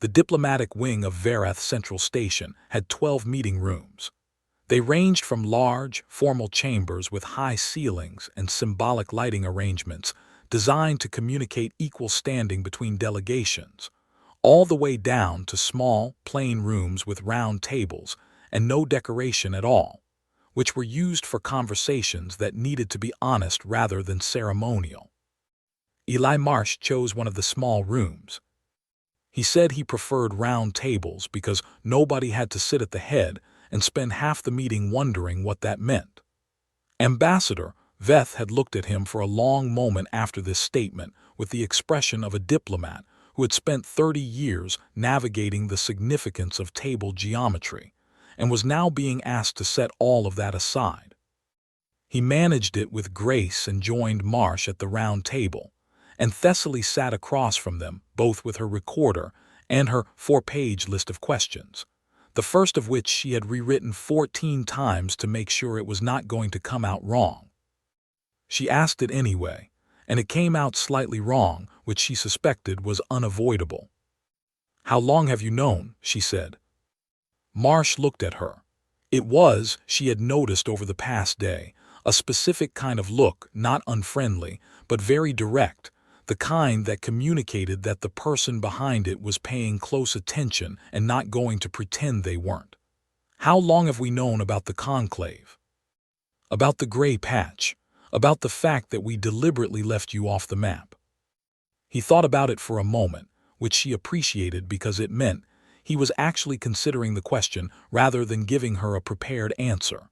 The diplomatic wing of Varath Central Station had 12 meeting rooms. They ranged from large, formal chambers with high ceilings and symbolic lighting arrangements designed to communicate equal standing between delegations, all the way down to small, plain rooms with round tables and no decoration at all, which were used for conversations that needed to be honest rather than ceremonial. Eli Marsh chose one of the small rooms. He said he preferred round tables because nobody had to sit at the head and spend half the meeting wondering what that meant. Ambassador Veth had looked at him for a long moment after this statement with the expression of a diplomat who had spent 30 years navigating the significance of table geometry and was now being asked to set all of that aside. He managed it with grace and joined Marsh at the round table, and Thessaly sat across from them, both with her recorder and her 4-page list of questions, the first of which she had rewritten 14 times to make sure it was not going to come out wrong. She asked it anyway, and it came out slightly wrong, which she suspected was unavoidable. "How long have you known?" she said. Marsh looked at her. It was, she had noticed over the past day, a specific kind of look, not unfriendly, but very direct, the kind that communicated that the person behind it was paying close attention and not going to pretend they weren't. "How long have we known about the conclave? About the gray patch? About the fact that we deliberately left you off the map?" He thought about it for a moment, which she appreciated because it meant he was actually considering the question rather than giving her a prepared answer.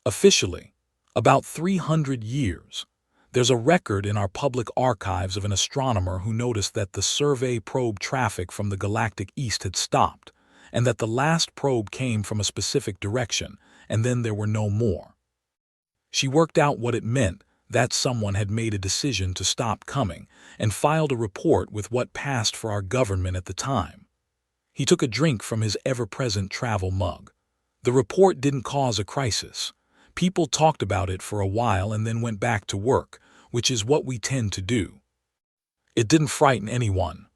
"Officially, about 300 years. There's a record in our public archives of an astronomer who noticed that the survey probe traffic from the galactic east had stopped, and that the last probe came from a specific direction, and then there were no more." She worked out what it meant that someone had made a decision to stop coming and filed a report with what passed for our government at the time. He took a drink from his ever-present travel mug. The report didn't cause a crisis. People talked about it for a while and then went back to work, which is what we tend to do. It didn't frighten anyone.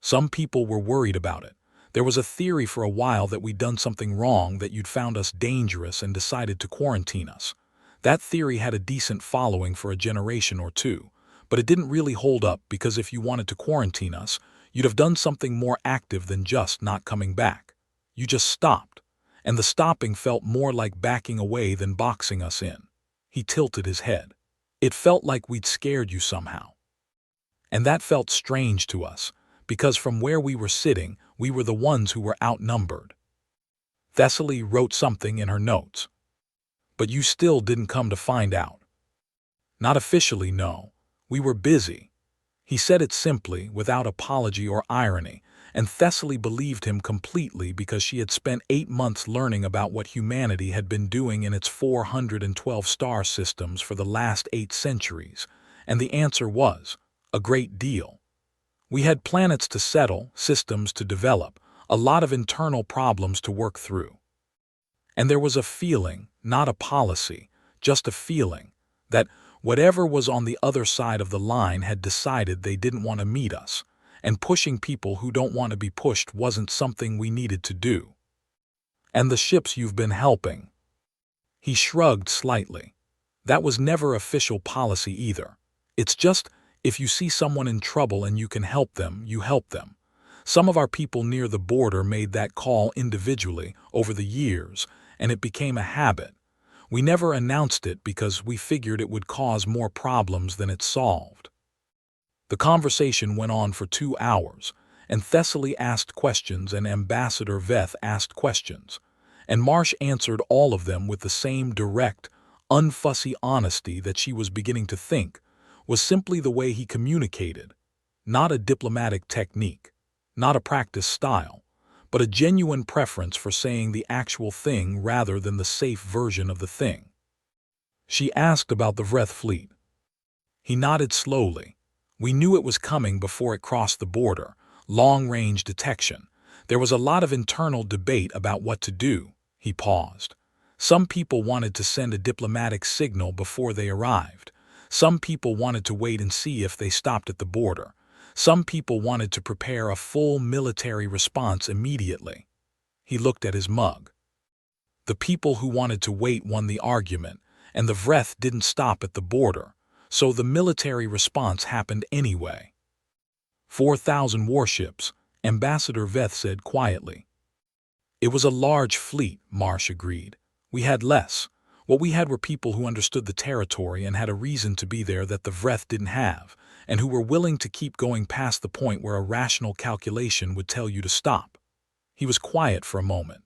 Some people were worried about it. There was a theory for a while that we'd done something wrong, that you'd found us dangerous and decided to quarantine us. That theory had a decent following for a generation or two, but it didn't really hold up because if you wanted to quarantine us, you'd have done something more active than just not coming back. You just stopped, and the stopping felt more like backing away than boxing us in. He tilted his head. It felt like we'd scared you somehow. And that felt strange to us, because from where we were sitting, we were the ones who were outnumbered. Thessaly wrote something in her notes. "But you still didn't come to find out." "Not officially, no. We were busy." He said it simply, without apology or irony, and Thessaly believed him completely because she had spent 8 months learning about what humanity had been doing in its 412 star systems for the last 8 centuries, and the answer was, a great deal. We had planets to settle, systems to develop, a lot of internal problems to work through. And there was a feeling, not a policy, just a feeling, that whatever was on the other side of the line had decided they didn't want to meet us, and pushing people who don't want to be pushed wasn't something we needed to do. "And the ships you've been helping?" He shrugged slightly. "That was never official policy either. It's just, if you see someone in trouble and you can help them, you help them. Some of our people near the border made that call individually over the years, and it became a habit. We never announced it because we figured it would cause more problems than it solved." The conversation went on for 2 hours, and Thessaly asked questions and Ambassador Veth asked questions, and Marsh answered all of them with the same direct, unfussy honesty that she was beginning to think was simply the way he communicated, not a diplomatic technique, not a practice style, but a genuine preference for saying the actual thing rather than the safe version of the thing. She asked about the Vreth fleet. He nodded slowly. We knew it was coming before it crossed the border. Long-range detection. There was a lot of internal debate about what to do. He paused. Some people wanted to send a diplomatic signal before they arrived. Some people wanted to wait and see if they stopped at the border. Some people wanted to prepare a full military response immediately. He looked at his mug. The people who wanted to wait won the argument, and the Vreth didn't stop at the border, so the military response happened anyway. 4,000 warships, Ambassador Veth said quietly. It was a large fleet, Marsh agreed. We had less. What we had were people who understood the territory and had a reason to be there that the Vreth didn't have, and who were willing to keep going past the point where a rational calculation would tell you to stop. He was quiet for a moment.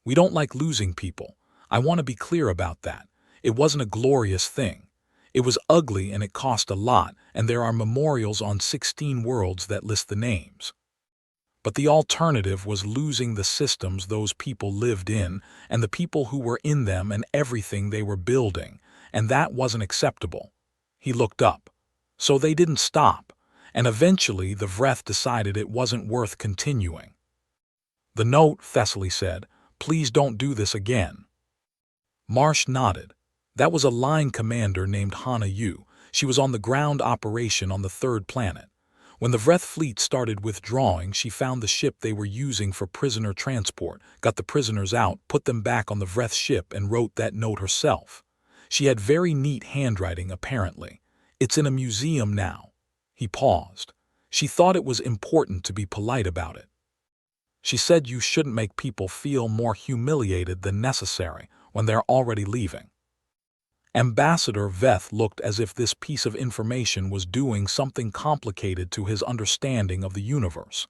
We don't like losing people. I want to be clear about that. It wasn't a glorious thing. It was ugly and it cost a lot, and there are memorials on 16 worlds that list the names. But the alternative was losing the systems those people lived in and the people who were in them and everything they were building, and that wasn't acceptable. He looked up. So they didn't stop, and eventually the Vreth decided it wasn't worth continuing. The note, Thessaly said, please don't do this again. Marsh nodded. That was a line commander named Hana Yu. She was on the ground operation on the third planet. When the Vreth fleet started withdrawing, she found the ship they were using for prisoner transport, got the prisoners out, put them back on the Vreth ship, and wrote that note herself. She had very neat handwriting, apparently. It's in a museum now. He paused. She thought it was important to be polite about it. She said you shouldn't make people feel more humiliated than necessary when they're already leaving. Ambassador Veth looked as if this piece of information was doing something complicated to his understanding of the universe.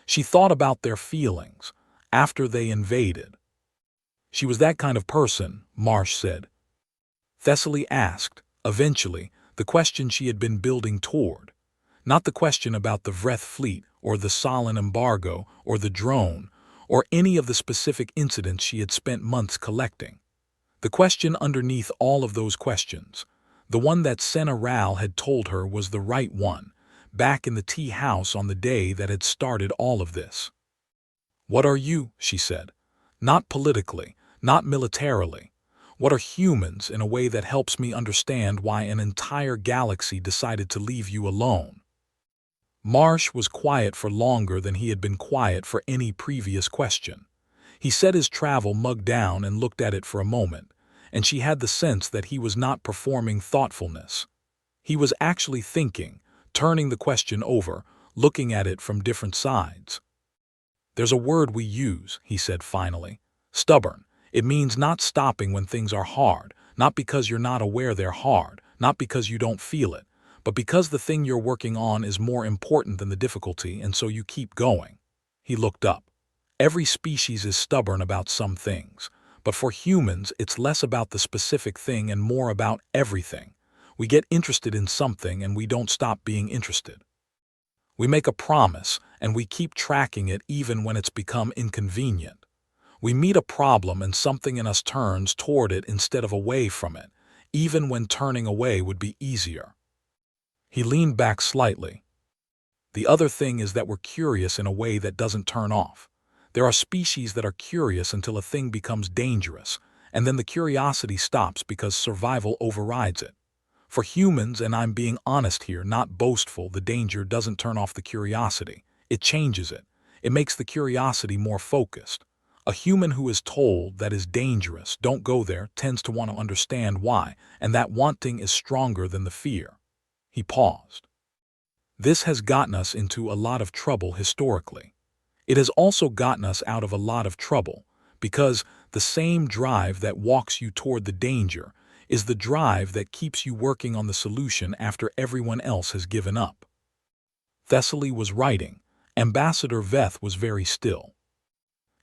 She thought about their feelings after they invaded. She was that kind of person, Marsh said. Thessaly asked, eventually, the question she had been building toward. Not the question about the Vreth fleet or the Solon embargo or the drone or any of the specific incidents she had spent months collecting. The question underneath all of those questions, the one that Senna Ral had told her was the right one, back in the tea house on the day that had started all of this. What are you, she said. Not politically, not militarily. What are humans in a way that helps me understand why an entire galaxy decided to leave you alone? Marsh was quiet for longer than he had been quiet for any previous question. He set his travel mug down and looked at it for a moment, and she had the sense that he was not performing thoughtfulness. He was actually thinking, turning the question over, looking at it from different sides. There's a word we use, he said finally. Stubborn. It means not stopping when things are hard, not because you're not aware they're hard, not because you don't feel it, but because the thing you're working on is more important than the difficulty, and so you keep going. He looked up. Every species is stubborn about some things, but for humans it's less about the specific thing and more about everything. We get interested in something and we don't stop being interested. We make a promise and we keep tracking it even when it's become inconvenient. We meet a problem and something in us turns toward it instead of away from it, even when turning away would be easier. He leaned back slightly. The other thing is that we're curious in a way that doesn't turn off. There are species that are curious until a thing becomes dangerous, and then the curiosity stops because survival overrides it. For humans, and I'm being honest here, not boastful, the danger doesn't turn off the curiosity. It changes it. It makes the curiosity more focused. A human who is told that is dangerous, don't go there, tends to want to understand why, and that wanting is stronger than the fear. He paused. This has gotten us into a lot of trouble historically. It has also gotten us out of a lot of trouble, because the same drive that walks you toward the danger is the drive that keeps you working on the solution after everyone else has given up. Thessaly was writing. Ambassador Veth was very still.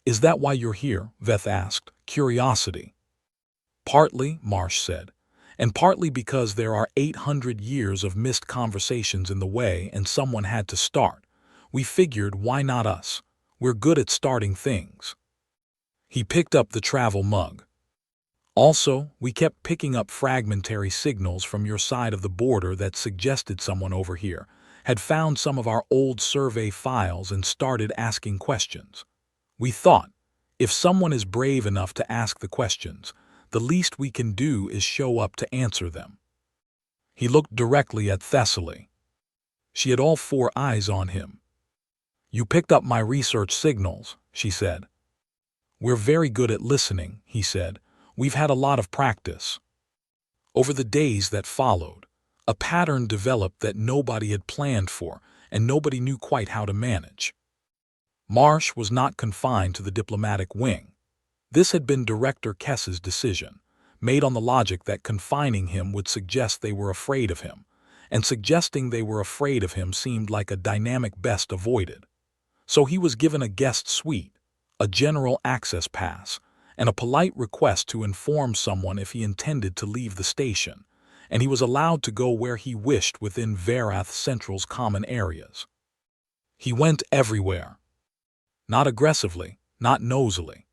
Is that why you're here? Veth asked. Curiosity. Partly, Marsh said, and partly because there are 800 years of missed conversations in the way and someone had to start. We figured, why not us? We're good at starting things." He picked up the travel mug. "Also, we kept picking up fragmentary signals from your side of the border that suggested someone over here had found some of our old survey files and started asking questions. We thought, if someone is brave enough to ask the questions, the least we can do is show up to answer them." He looked directly at Thessaly. She had all four eyes on him. "You picked up my research signals," she said. "We're very good at listening," he said. "We've had a lot of practice." Over the days that followed, a pattern developed that nobody had planned for and nobody knew quite how to manage. Marsh was not confined to the diplomatic wing. This had been Director Kess's decision, made on the logic that confining him would suggest they were afraid of him, and suggesting they were afraid of him seemed like a dynamic best avoided. So he was given a guest suite, a general access pass, and a polite request to inform someone if he intended to leave the station, and he was allowed to go where he wished within Varath Central's common areas. He went everywhere. Not aggressively, not nosily.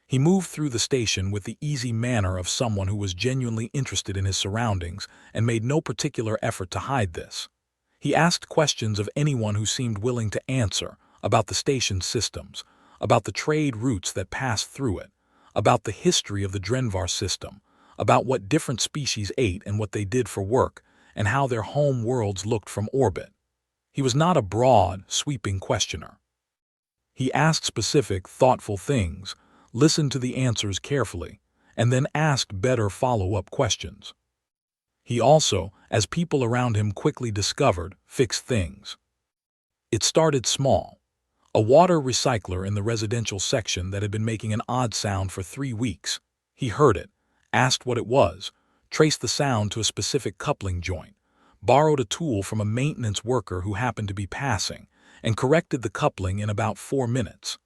He moved through the station with the easy manner of someone who was genuinely interested in his surroundings and made no particular effort to hide this. He asked questions of anyone who seemed willing to answer, about the station's systems, about the trade routes that passed through it, about the history of the Drenvar system, about what different species ate and what they did for work, and how their home worlds looked from orbit. He was not a broad, sweeping questioner. He asked specific, thoughtful things, listened to the answers carefully, and then asked better follow-up questions. He also, as people around him quickly discovered, fixed things. It started small. A water recycler in the residential section that had been making an odd sound for 3 weeks. He heard it, asked what it was, traced the sound to a specific coupling joint, borrowed a tool from a maintenance worker who happened to be passing, and corrected the coupling in about 4 minutes.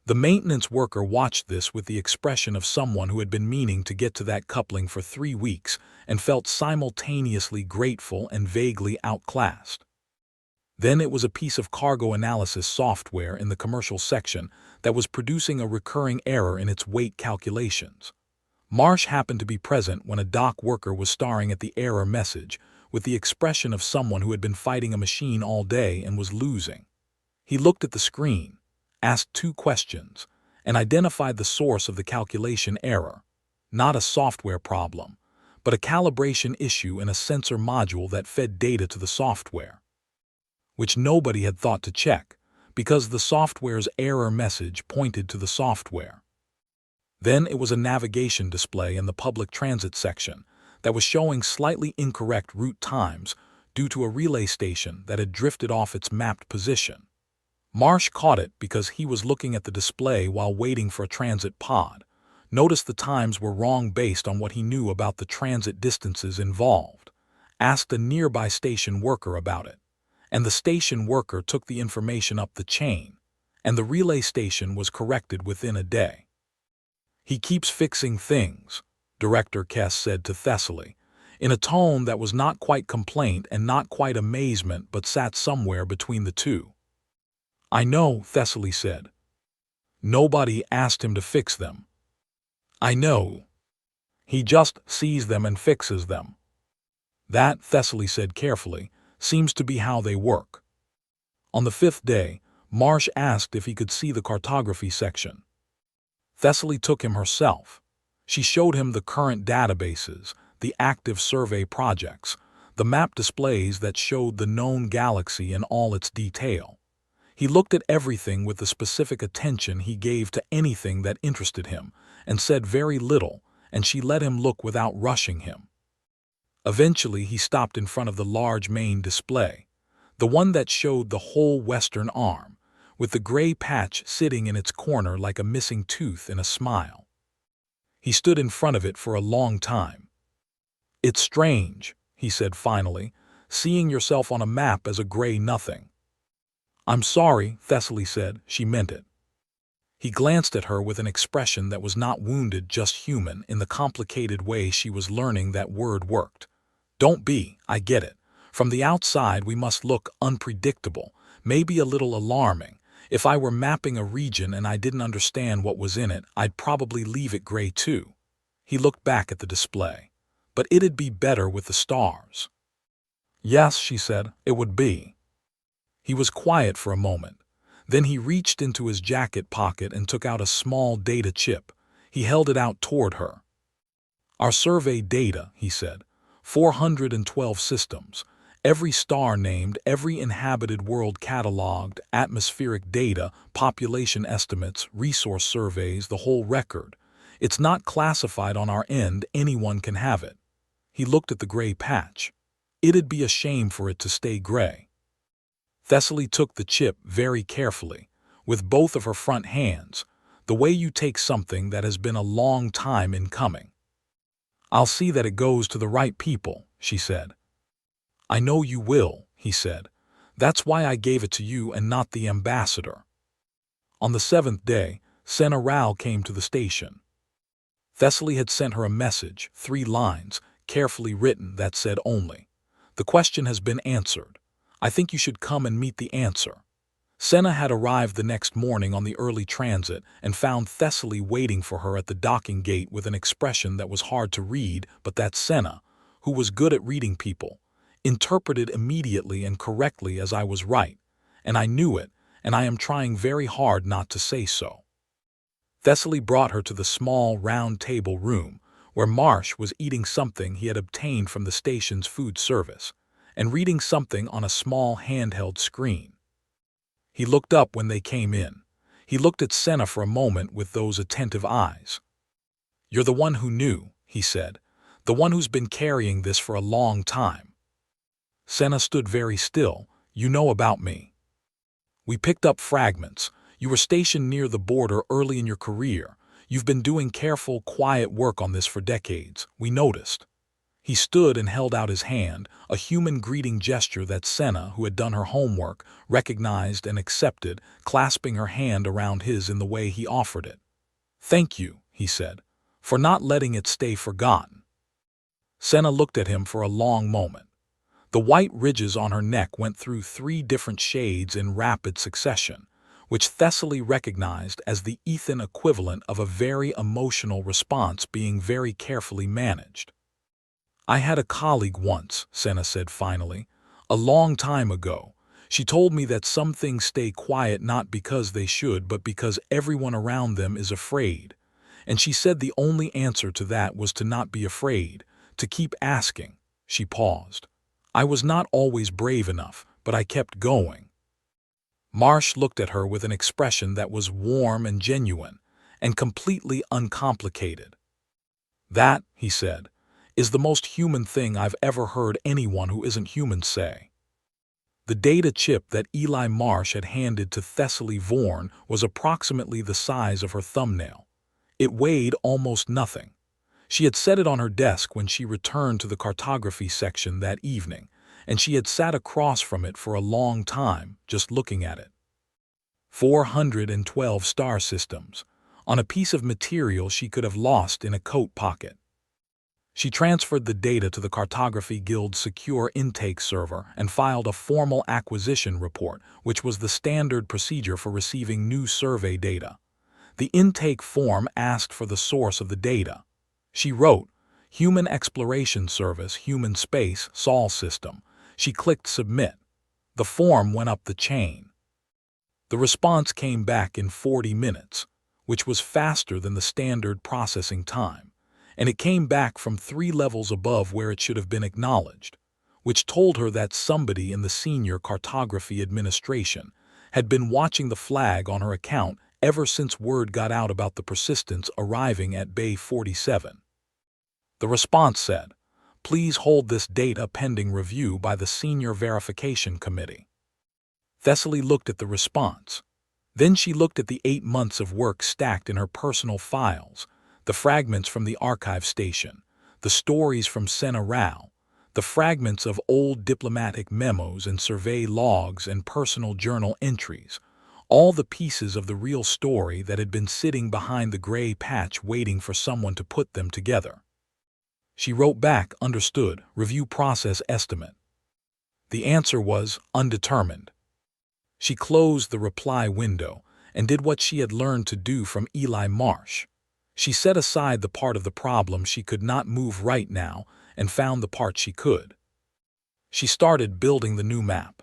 The maintenance worker watched this with the expression of someone who had been meaning to get to that coupling for 3 weeks and felt simultaneously grateful and vaguely outclassed. Then it was a piece of cargo analysis software in the commercial section that was producing a recurring error in its weight calculations. Marsh happened to be present when a dock worker was staring at the error message with the expression of someone who had been fighting a machine all day and was losing. He looked at the screen, asked 2 questions, and identified the source of the calculation error. Not a software problem, but a calibration issue in a sensor module that fed data to the software, which nobody had thought to check, because the software's error message pointed to the software. Then it was a navigation display in the public transit section that was showing slightly incorrect route times due to a relay station that had drifted off its mapped position. Marsh caught it because he was looking at the display while waiting for a transit pod, noticed the times were wrong based on what he knew about the transit distances involved, asked a nearby station worker about it, and the station worker took the information up the chain, and the relay station was corrected within a day. "He keeps fixing things," Director Kess said to Thessaly, in a tone that was not quite complaint and not quite amazement but sat somewhere between the two. "I know," Thessaly said. "Nobody asked him to fix them." "I know. He just sees them and fixes them." "That," Thessaly said carefully, "seems to be how they work." On the 5th day, Marsh asked if he could see the cartography section. Thessaly took him herself. She showed him the current databases, the active survey projects, the map displays that showed the known galaxy in all its detail. He looked at everything with the specific attention he gave to anything that interested him, and said very little, and she let him look without rushing him. Eventually he stopped in front of the large main display, the one that showed the whole western arm, with the gray patch sitting in its corner like a missing tooth in a smile. He stood in front of it for a long time. "It's strange," he said finally, "seeing yourself on a map as a gray nothing." "I'm sorry," Thessaly said. She meant it. He glanced at her with an expression that was not wounded, just human, in the complicated way she was learning that word worked. "Don't be, I get it. From the outside we must look unpredictable, maybe a little alarming. If I were mapping a region and I didn't understand what was in it, I'd probably leave it gray too. He looked back at the display. But it'd be better with the stars. Yes, she said, it would be. He was quiet for a moment. Then he reached into his jacket pocket and took out a small data chip. He held it out toward her. Our survey data, he said, 412 systems, every star named, every inhabited world cataloged, atmospheric data, population estimates, resource surveys, the whole record. It's not classified on our end, anyone can have it. He looked at the gray patch. It'd be a shame for it to stay gray. Thessaly took the chip very carefully, with both of her front hands, the way you take something that has been a long time in coming. I'll see that it goes to the right people, she said. I know you will, he said. That's why I gave it to you and not the ambassador. On the 7th day, Senna Rao came to the station. Thessaly had sent her a message, 3 lines, carefully written, that said only, "The question has been answered. I think you should come and meet the answer." Senna had arrived the next morning on the early transit and found Thessaly waiting for her at the docking gate with an expression that was hard to read, but that Senna, who was good at reading people, interpreted immediately and correctly as I was right, and I knew it, and I am trying very hard not to say so. Thessaly brought her to the small round table room, where Marsh was eating something he had obtained from the station's food service, and reading something on a small handheld screen. He looked up when they came in. He looked at Senna for a moment with those attentive eyes. "You're the one who knew," he said, "the one who's been carrying this for a long time." Senna stood very still. "You know about me. We picked up fragments. You were stationed near the border early in your career. You've been doing careful, quiet work on this for decades. We noticed." He stood and held out his hand, a human greeting gesture that Senna, who had done her homework, recognized and accepted, clasping her hand around his in the way he offered it. "Thank you," he said, "for not letting it stay forgotten." Senna looked at him for a long moment. The white ridges on her neck went through 3 different shades in rapid succession, which Thessaly recognized as the ethin equivalent of a very emotional response being very carefully managed. "I had a colleague once," Senna said finally, "a long time ago. She told me that some things stay quiet not because they should, but because everyone around them is afraid. And she said the only answer to that was to not be afraid, to keep asking." She paused. "I was not always brave enough, but I kept going." Marsh looked at her with an expression that was warm and genuine, and completely uncomplicated. "That," he said, "is the most human thing I've ever heard anyone who isn't human say." The data chip that Eli Marsh had handed to Thessaly Vaughn was approximately the size of her thumbnail. It weighed almost nothing. She had set it on her desk when she returned to the cartography section that evening, and she had sat across from it for a long time, just looking at it. 412 star systems, on a piece of material she could have lost in a coat pocket. She transferred the data to the Cartography Guild's secure intake server and filed a formal acquisition report, which was the standard procedure for receiving new survey data. The intake form asked for the source of the data. She wrote, "Human Exploration Service, Human Space, Sol System." She clicked Submit. The form went up the chain. The response came back in 40 minutes, which was faster than the standard processing time, and it came back from 3 levels above where it should have been acknowledged, which told her that somebody in the senior cartography administration had been watching the flag on her account ever since word got out about the persistence arriving at Bay 47. The response said, "Please hold this data pending review by the Senior Verification Committee." Thessaly looked at the response. Then she looked at the 8 months of work stacked in her personal files, the fragments from the archive station, the stories from Senna Rao, the fragments of old diplomatic memos and survey logs and personal journal entries, all the pieces of the real story that had been sitting behind the gray patch waiting for someone to put them together. She wrote back, "Understood, review process estimate." The answer was undetermined. She closed the reply window and did what she had learned to do from Eli Marsh. She set aside the part of the problem she could not move right now and found the part she could. She started building the new map.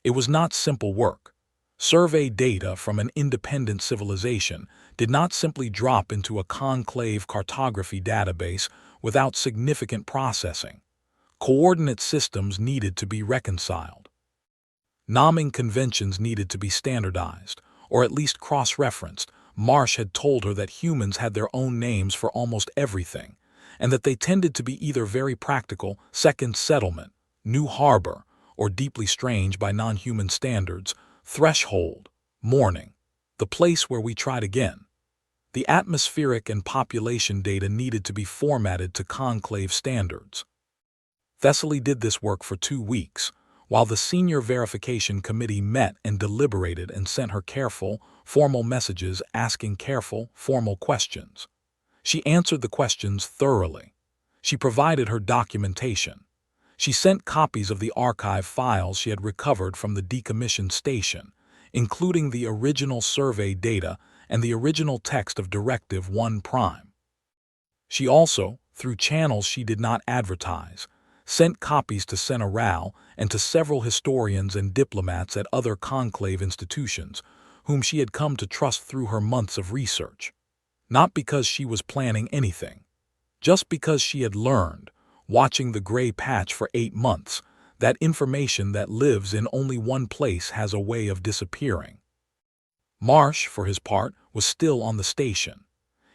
It was not simple work. Survey data from an independent civilization did not simply drop into a conclave cartography database without significant processing. Coordinate systems needed to be reconciled. Naming conventions needed to be standardized, or at least cross-referenced. Marsh had told her that humans had their own names for almost everything, and that they tended to be either very practical, second settlement, new harbor, or deeply strange by non-human standards, threshold, morning, the place where we tried again. The atmospheric and population data needed to be formatted to conclave standards. Thessaly did this work for 2 weeks, while the senior verification committee met and deliberated and sent her careful, formal messages asking careful, formal questions. She answered the questions thoroughly. She provided her documentation. She sent copies of the archive files she had recovered from the decommissioned station, including the original survey data and the original text of Directive 1 Prime. She also, through channels she did not advertise, sent copies to Sena Rao and to several historians and diplomats at other conclave institutions, whom she had come to trust through her months of research. Not because she was planning anything, just because she had learned, watching the gray patch for 8 months, that information that lives in only one place has a way of disappearing. Marsh, for his part, was still on the station.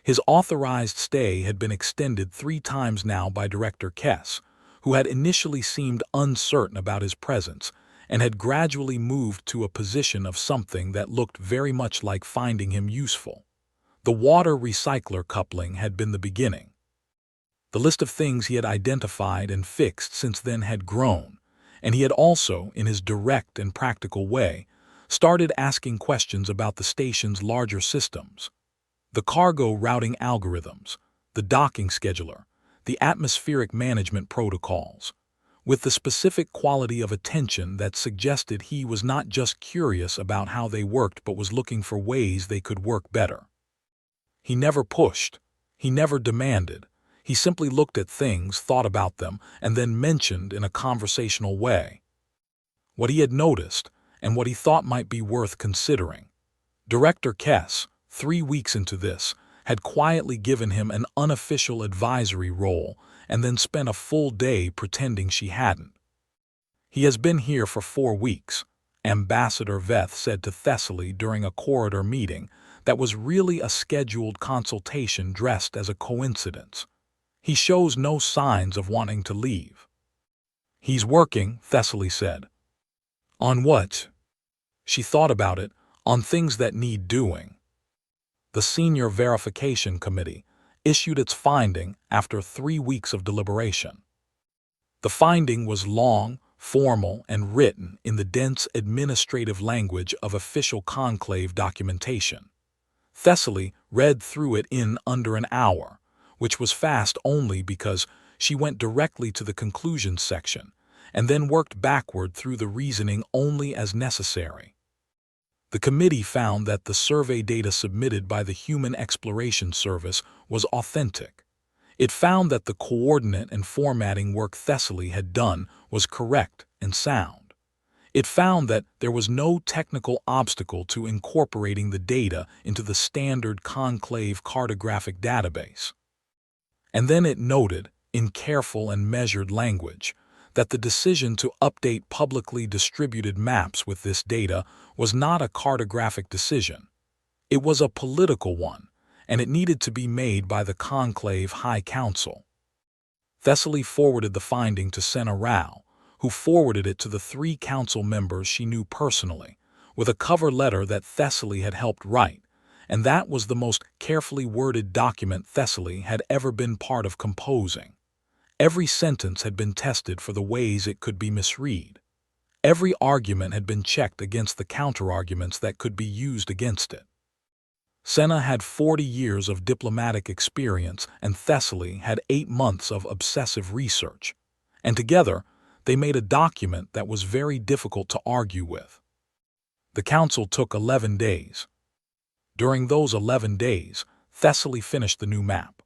His authorized stay had been extended 3 times now by Director Kess, who had initially seemed uncertain about his presence and had gradually moved to a position of something that looked very much like finding him useful. The water recycler coupling had been the beginning. The list of things he had identified and fixed since then had grown, and he had also, in his direct and practical way, started asking questions about the station's larger systems. The cargo routing algorithms, the docking scheduler, the atmospheric management protocols, with the specific quality of attention that suggested he was not just curious about how they worked but was looking for ways they could work better. He never pushed, he never demanded, he simply looked at things, thought about them, and then mentioned in a conversational way what he had noticed and what he thought might be worth considering. Director Kess, 3 weeks into this, had quietly given him an unofficial advisory role and then spent a full day pretending she hadn't. "He has been here for 4 weeks, Ambassador Veth said to Thessaly during a corridor meeting that was really a scheduled consultation dressed as a coincidence. He shows no signs of wanting to leave." "He's working," Thessaly said. "On what?" She thought about it. "On things that need doing." The Senior Verification Committee issued its finding after 3 weeks of deliberation. The finding was long, formal, and written in the dense administrative language of official conclave documentation. Thessaly read through it in under an hour, which was fast only because she went directly to the conclusions section and then worked backward through the reasoning only as necessary. The committee found that the survey data submitted by the Human Exploration Service was authentic. It found that the coordinate and formatting work Thessaly had done was correct and sound. It found that there was no technical obstacle to incorporating the data into the standard conclave cartographic database. And then it noted, in careful and measured language, that the decision to update publicly distributed maps with this data was not a cartographic decision. It was a political one, and it needed to be made by the Conclave High Council. Thessaly forwarded the finding to Sena Rao, who forwarded it to the 3 council members she knew personally, with a cover letter that Thessaly had helped write, and that was the most carefully worded document Thessaly had ever been part of composing. Every sentence had been tested for the ways it could be misread. Every argument had been checked against the counterarguments that could be used against it. Sena had 40 years of diplomatic experience and Thessaly had 8 months of obsessive research, and together they made a document that was very difficult to argue with. The council took 11 days. During those 11 days, Thessaly finished the new map.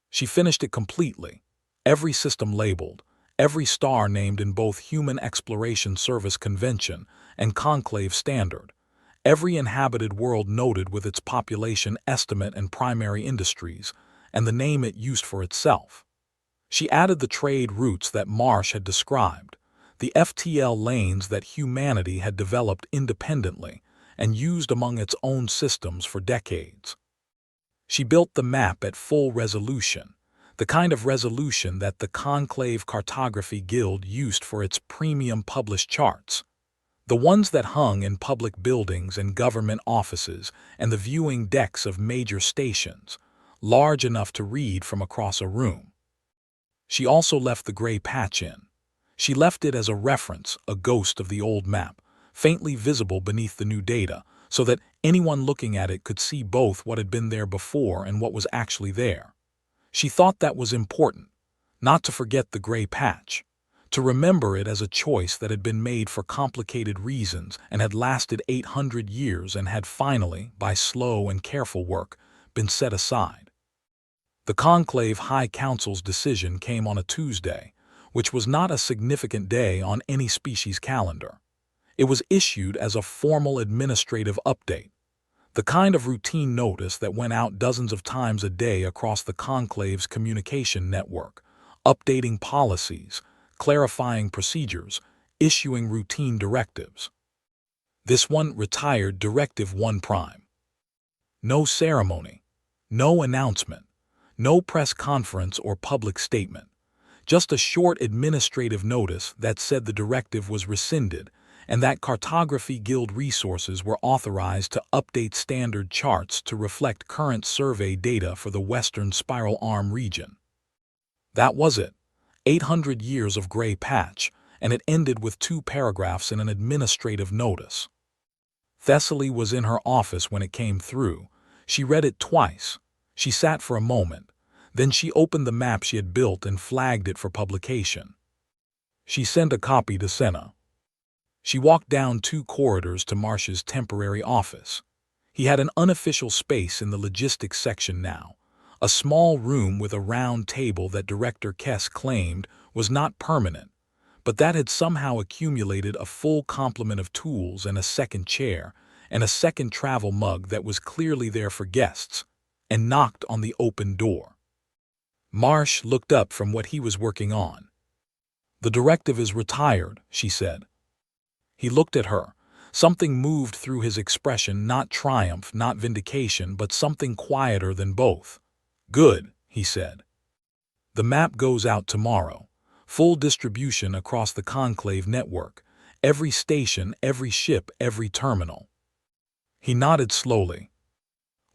She finished it completely, every system labeled, every star named in both Human Exploration Service Convention and Conclave Standard, every inhabited world noted with its population estimate and primary industries, and the name it used for itself. She added the trade routes that Marsh had described, the FTL lanes that humanity had developed independently and used among its own systems for decades. She built the map at full resolution, the kind of resolution that the Conclave Cartography Guild used for its premium published charts, the ones that hung in public buildings and government offices and the viewing decks of major stations, large enough to read from across a room. She also left the gray patch in. She left it as a reference, a ghost of the old map, faintly visible beneath the new data, so that anyone looking at it could see both what had been there before and what was actually there. She thought that was important, not to forget the gray patch, to remember it as a choice that had been made for complicated reasons and had lasted 800 years and had finally, by slow and careful work, been set aside. The Conclave High Council's decision came on a Tuesday, which was not a significant day on any species calendar. It was issued as a formal administrative update, the kind of routine notice that went out dozens of times a day across the Conclave's communication network, updating policies, clarifying procedures, issuing routine directives. This one retired Directive 1 Prime. No ceremony, no announcement, no press conference or public statement, just a short administrative notice that said the directive was rescinded and that Cartography Guild resources were authorized to update standard charts to reflect current survey data for the Western Spiral Arm region. That was it. 800 years of gray patch, and it ended with 2 paragraphs in an administrative notice. Thessaly was in her office when it came through. She read it twice. She sat for a moment. Then she opened the map she had built and flagged it for publication. She sent a copy to Senna. She walked down 2 corridors to Marsh's temporary office. He had an unofficial space in the logistics section now, a small room with a round table that Director Kess claimed was not permanent, but that had somehow accumulated a full complement of tools and a second chair and a second travel mug that was clearly there for guests, and knocked on the open door. Marsh looked up from what he was working on. "The directive is retired," she said. He looked at her. Something moved through his expression, not triumph, not vindication, but something quieter than both. "Good," he said. "The map goes out tomorrow. Full distribution across the Conclave network. Every station, every ship, every terminal." He nodded slowly.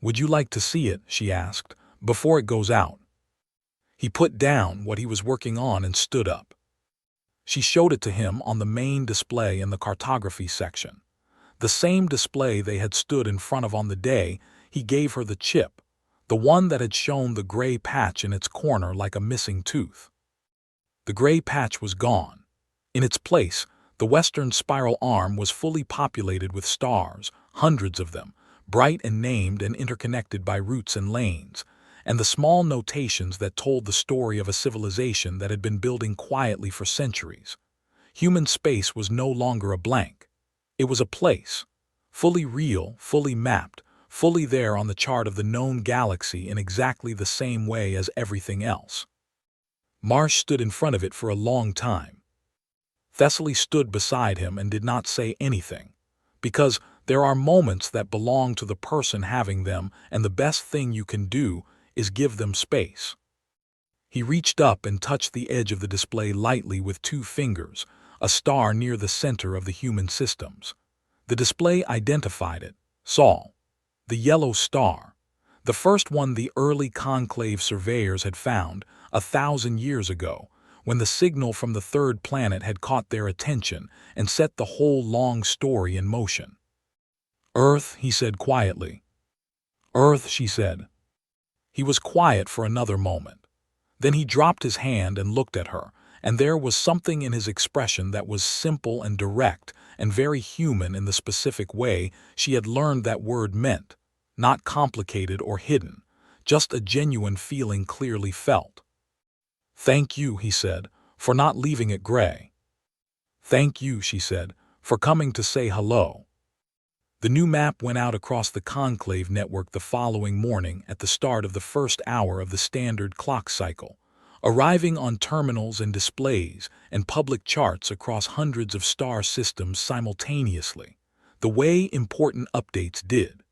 "Would you like to see it?" she asked, "before it goes out?" He put down what he was working on and stood up. She showed it to him on the main display in the cartography section, the same display they had stood in front of on the day he gave her the chip, the one that had shown the gray patch in its corner like a missing tooth. The gray patch was gone. In its place, the Western Spiral Arm was fully populated with stars, hundreds of them, bright and named and interconnected by routes and lanes, and the small notations that told the story of a civilization that had been building quietly for centuries. Human space was no longer a blank. It was a place, fully real, fully mapped, fully there on the chart of the known galaxy in exactly the same way as everything else. Marsh stood in front of it for a long time. Thessaly stood beside him and did not say anything, because there are moments that belong to the person having them, and the best thing you can do is give them space. He reached up and touched the edge of the display lightly with 2 fingers, a star near the center of the human systems. The display identified it, Sol, the yellow star, the first one the early Conclave surveyors had found 1,000 years ago, when the signal from the 3rd planet had caught their attention and set the whole long story in motion. "Earth," he said quietly. "Earth," she said. He was quiet for another moment. Then he dropped his hand and looked at her, and there was something in his expression that was simple and direct and very human in the specific way she had learned that word meant, not complicated or hidden, just a genuine feeling clearly felt. "Thank you," he said, "for not leaving it gray." "Thank you," she said, "for coming to say hello." The new map went out across the conclave network the following morning at the start of the first hour of the standard clock cycle, arriving on terminals and displays and public charts across hundreds of star systems simultaneously, the way important updates did.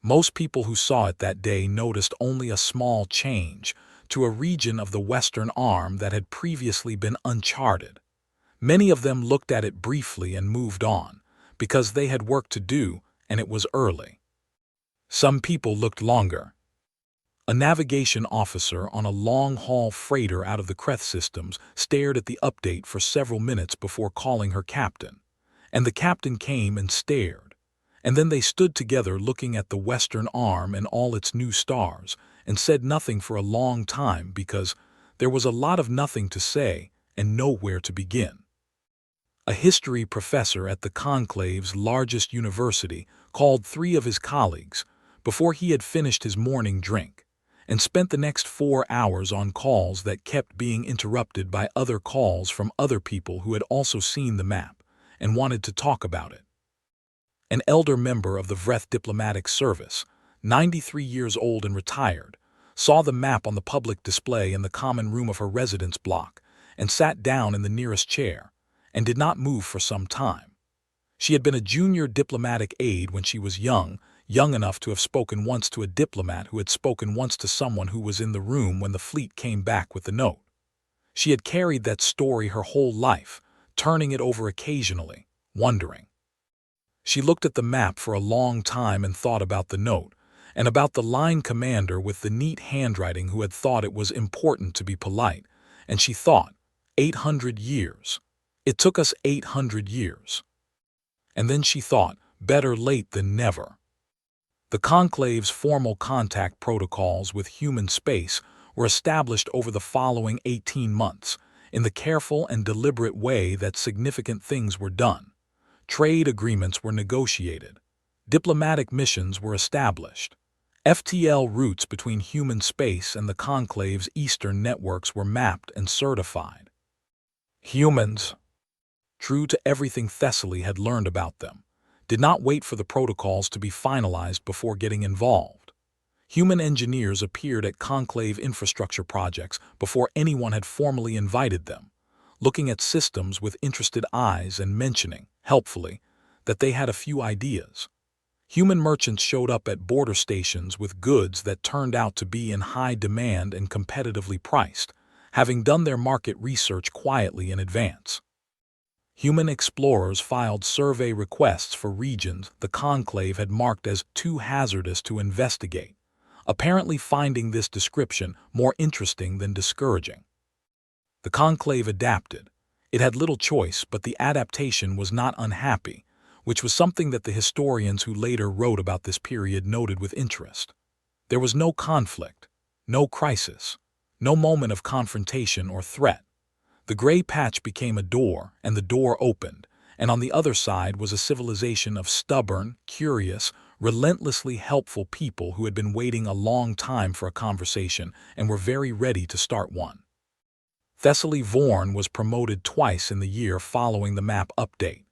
Most people who saw it that day noticed only a small change to a region of the western arm that had previously been uncharted. Many of them looked at it briefly and moved on, because they had work to do and it was early. Some people looked longer. A navigation officer on a long-haul freighter out of the Kreth systems stared at the update for several minutes before calling her captain, and the captain came and stared, and then they stood together looking at the western arm and all its new stars and said nothing for a long time because there was a lot of nothing to say and nowhere to begin. A history professor at the conclave's largest university called 3 of his colleagues before he had finished his morning drink and spent the next 4 hours on calls that kept being interrupted by other calls from other people who had also seen the map and wanted to talk about it. An elder member of the Vreth Diplomatic Service, 93 years old and retired, saw the map on the public display in the common room of her residence block and sat down in the nearest chair, and did not move for some time. She had been a junior diplomatic aide when she was young enough to have spoken once to a diplomat who had spoken once to someone who was in the room when the fleet came back with the note. She had carried that story her whole life, turning it over occasionally, wondering. She looked at the map for a long time and thought about the note, and about the line commander with the neat handwriting who had thought it was important to be polite, and she thought, 800 years. It took us 800 years. And then she thought, better late than never. The conclave's formal contact protocols with human space were established over the following 18 months in the careful and deliberate way that significant things were done. Trade agreements were negotiated. Diplomatic missions were established. FTL routes between human space and the conclave's eastern networks were mapped and certified. Humans, true to everything Thessaly had learned about them, did not wait for the protocols to be finalized before getting involved. Human engineers appeared at conclave infrastructure projects before anyone had formally invited them, looking at systems with interested eyes and mentioning, helpfully, that they had a few ideas. Human merchants showed up at border stations with goods that turned out to be in high demand and competitively priced, having done their market research quietly in advance. Human explorers filed survey requests for regions the conclave had marked as too hazardous to investigate, apparently finding this description more interesting than discouraging. The conclave adapted. It had little choice, but the adaptation was not unhappy, which was something that the historians who later wrote about this period noted with interest. There was no conflict, no crisis, no moment of confrontation or threat. The gray patch became a door, and the door opened, and on the other side was a civilization of stubborn, curious, relentlessly helpful people who had been waiting a long time for a conversation and were very ready to start one. Thessaly Vaughn was promoted twice in the year following the map update.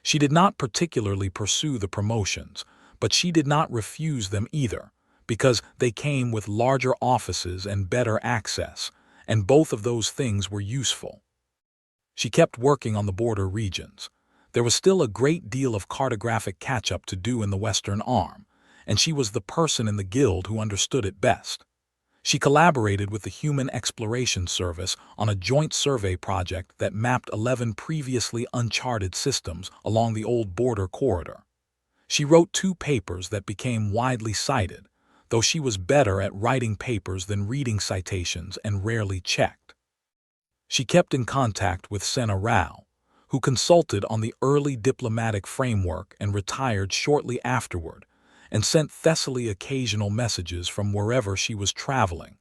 She did not particularly pursue the promotions, but she did not refuse them either, because they came with larger offices and better access, and both of those things were useful. She kept working on the border regions. There was still a great deal of cartographic catch-up to do in the Western Arm, and she was the person in the guild who understood it best. She collaborated with the Human Exploration Service on a joint survey project that mapped 11 previously uncharted systems along the old border corridor. She wrote 2 papers that became widely cited, though she was better at writing papers than reading citations and rarely checked. She kept in contact with Senna Rao, who consulted on the early diplomatic framework and retired shortly afterward, and sent Thessaly occasional messages from wherever she was traveling,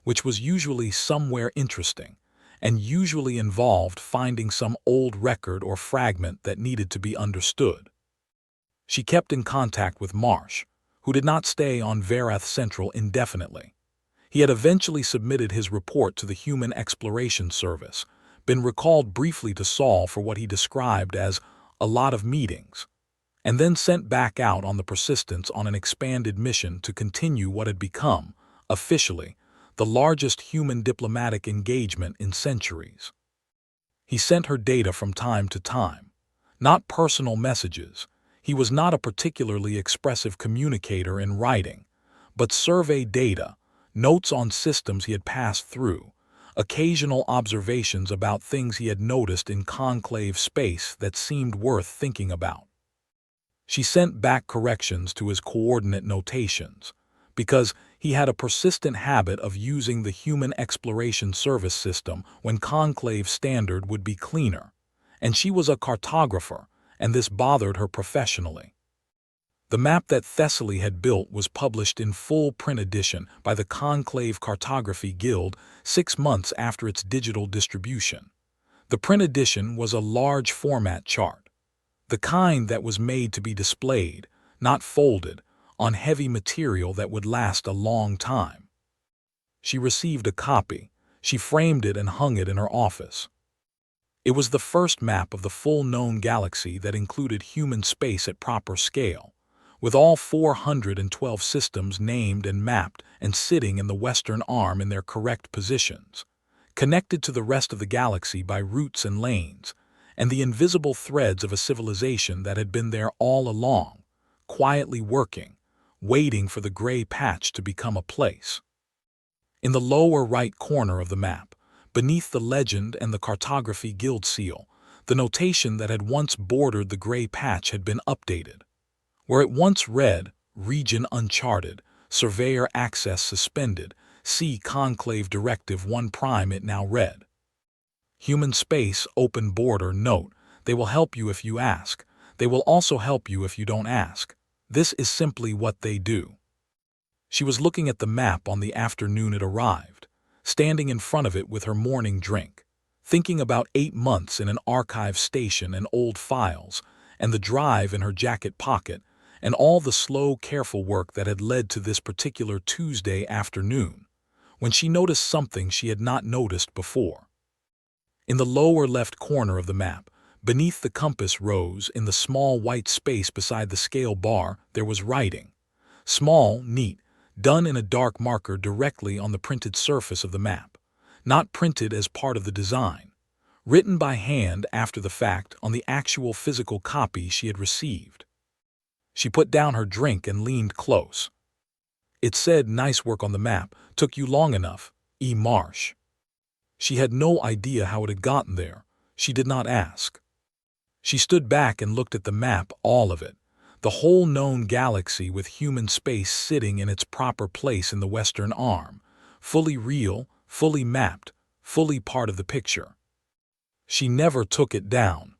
which was usually somewhere interesting, and usually involved finding some old record or fragment that needed to be understood. She kept in contact with Marsh, who did not stay on Varath Central indefinitely. He had eventually submitted his report to the Human Exploration Service, been recalled briefly to Saul for what he described as a lot of meetings, and then sent back out on the Persistence on an expanded mission to continue what had become, officially, the largest human diplomatic engagement in centuries. He sent her data from time to time, not personal messages. He was not a particularly expressive communicator in writing, but survey data, notes on systems he had passed through, occasional observations about things he had noticed in conclave space that seemed worth thinking about. She sent back corrections to his coordinate notations, because he had a persistent habit of using the Human Exploration Service system when conclave standard would be cleaner, and she was a cartographer, and this bothered her professionally. The map that Thessaly had built was published in full print edition by the Conclave Cartography Guild 6 months after its digital distribution. The print edition was a large format chart, the kind that was made to be displayed, not folded, on heavy material that would last a long time. She received a copy. She framed it and hung it in her office. It was the first map of the full known galaxy that included human space at proper scale, with all 412 systems named and mapped and sitting in the western arm in their correct positions, connected to the rest of the galaxy by routes and lanes, and the invisible threads of a civilization that had been there all along, quietly working, waiting for the gray patch to become a place. In the lower right corner of the map, beneath the legend and the Cartography Guild seal, the notation that had once bordered the gray patch had been updated. Where it once read, Region Uncharted, Surveyor Access Suspended, see Conclave Directive 1 Prime, it now read. Human Space Open Border Note, they will help you if you ask. They will also help you if you don't ask. This is simply what they do. She was looking at the map on the afternoon it arrived, standing in front of it with her morning drink, thinking about 8 months in an archive station and old files, and the drive in her jacket pocket, and all the slow, careful work that had led to this particular Tuesday afternoon, when she noticed something she had not noticed before. In the lower left corner of the map, beneath the compass rose, in the small white space beside the scale bar, there was writing. Small, neat, done in a dark marker directly on the printed surface of the map, not printed as part of the design, written by hand after the fact on the actual physical copy she had received. She put down her drink and leaned close. It said, "Nice work on the map, took you long enough, E. Marsh." She had no idea how it had gotten there. She did not ask. She stood back and looked at the map, all of it, the whole known galaxy with human space sitting in its proper place in the western arm, fully real, fully mapped, fully part of the picture. She never took it down.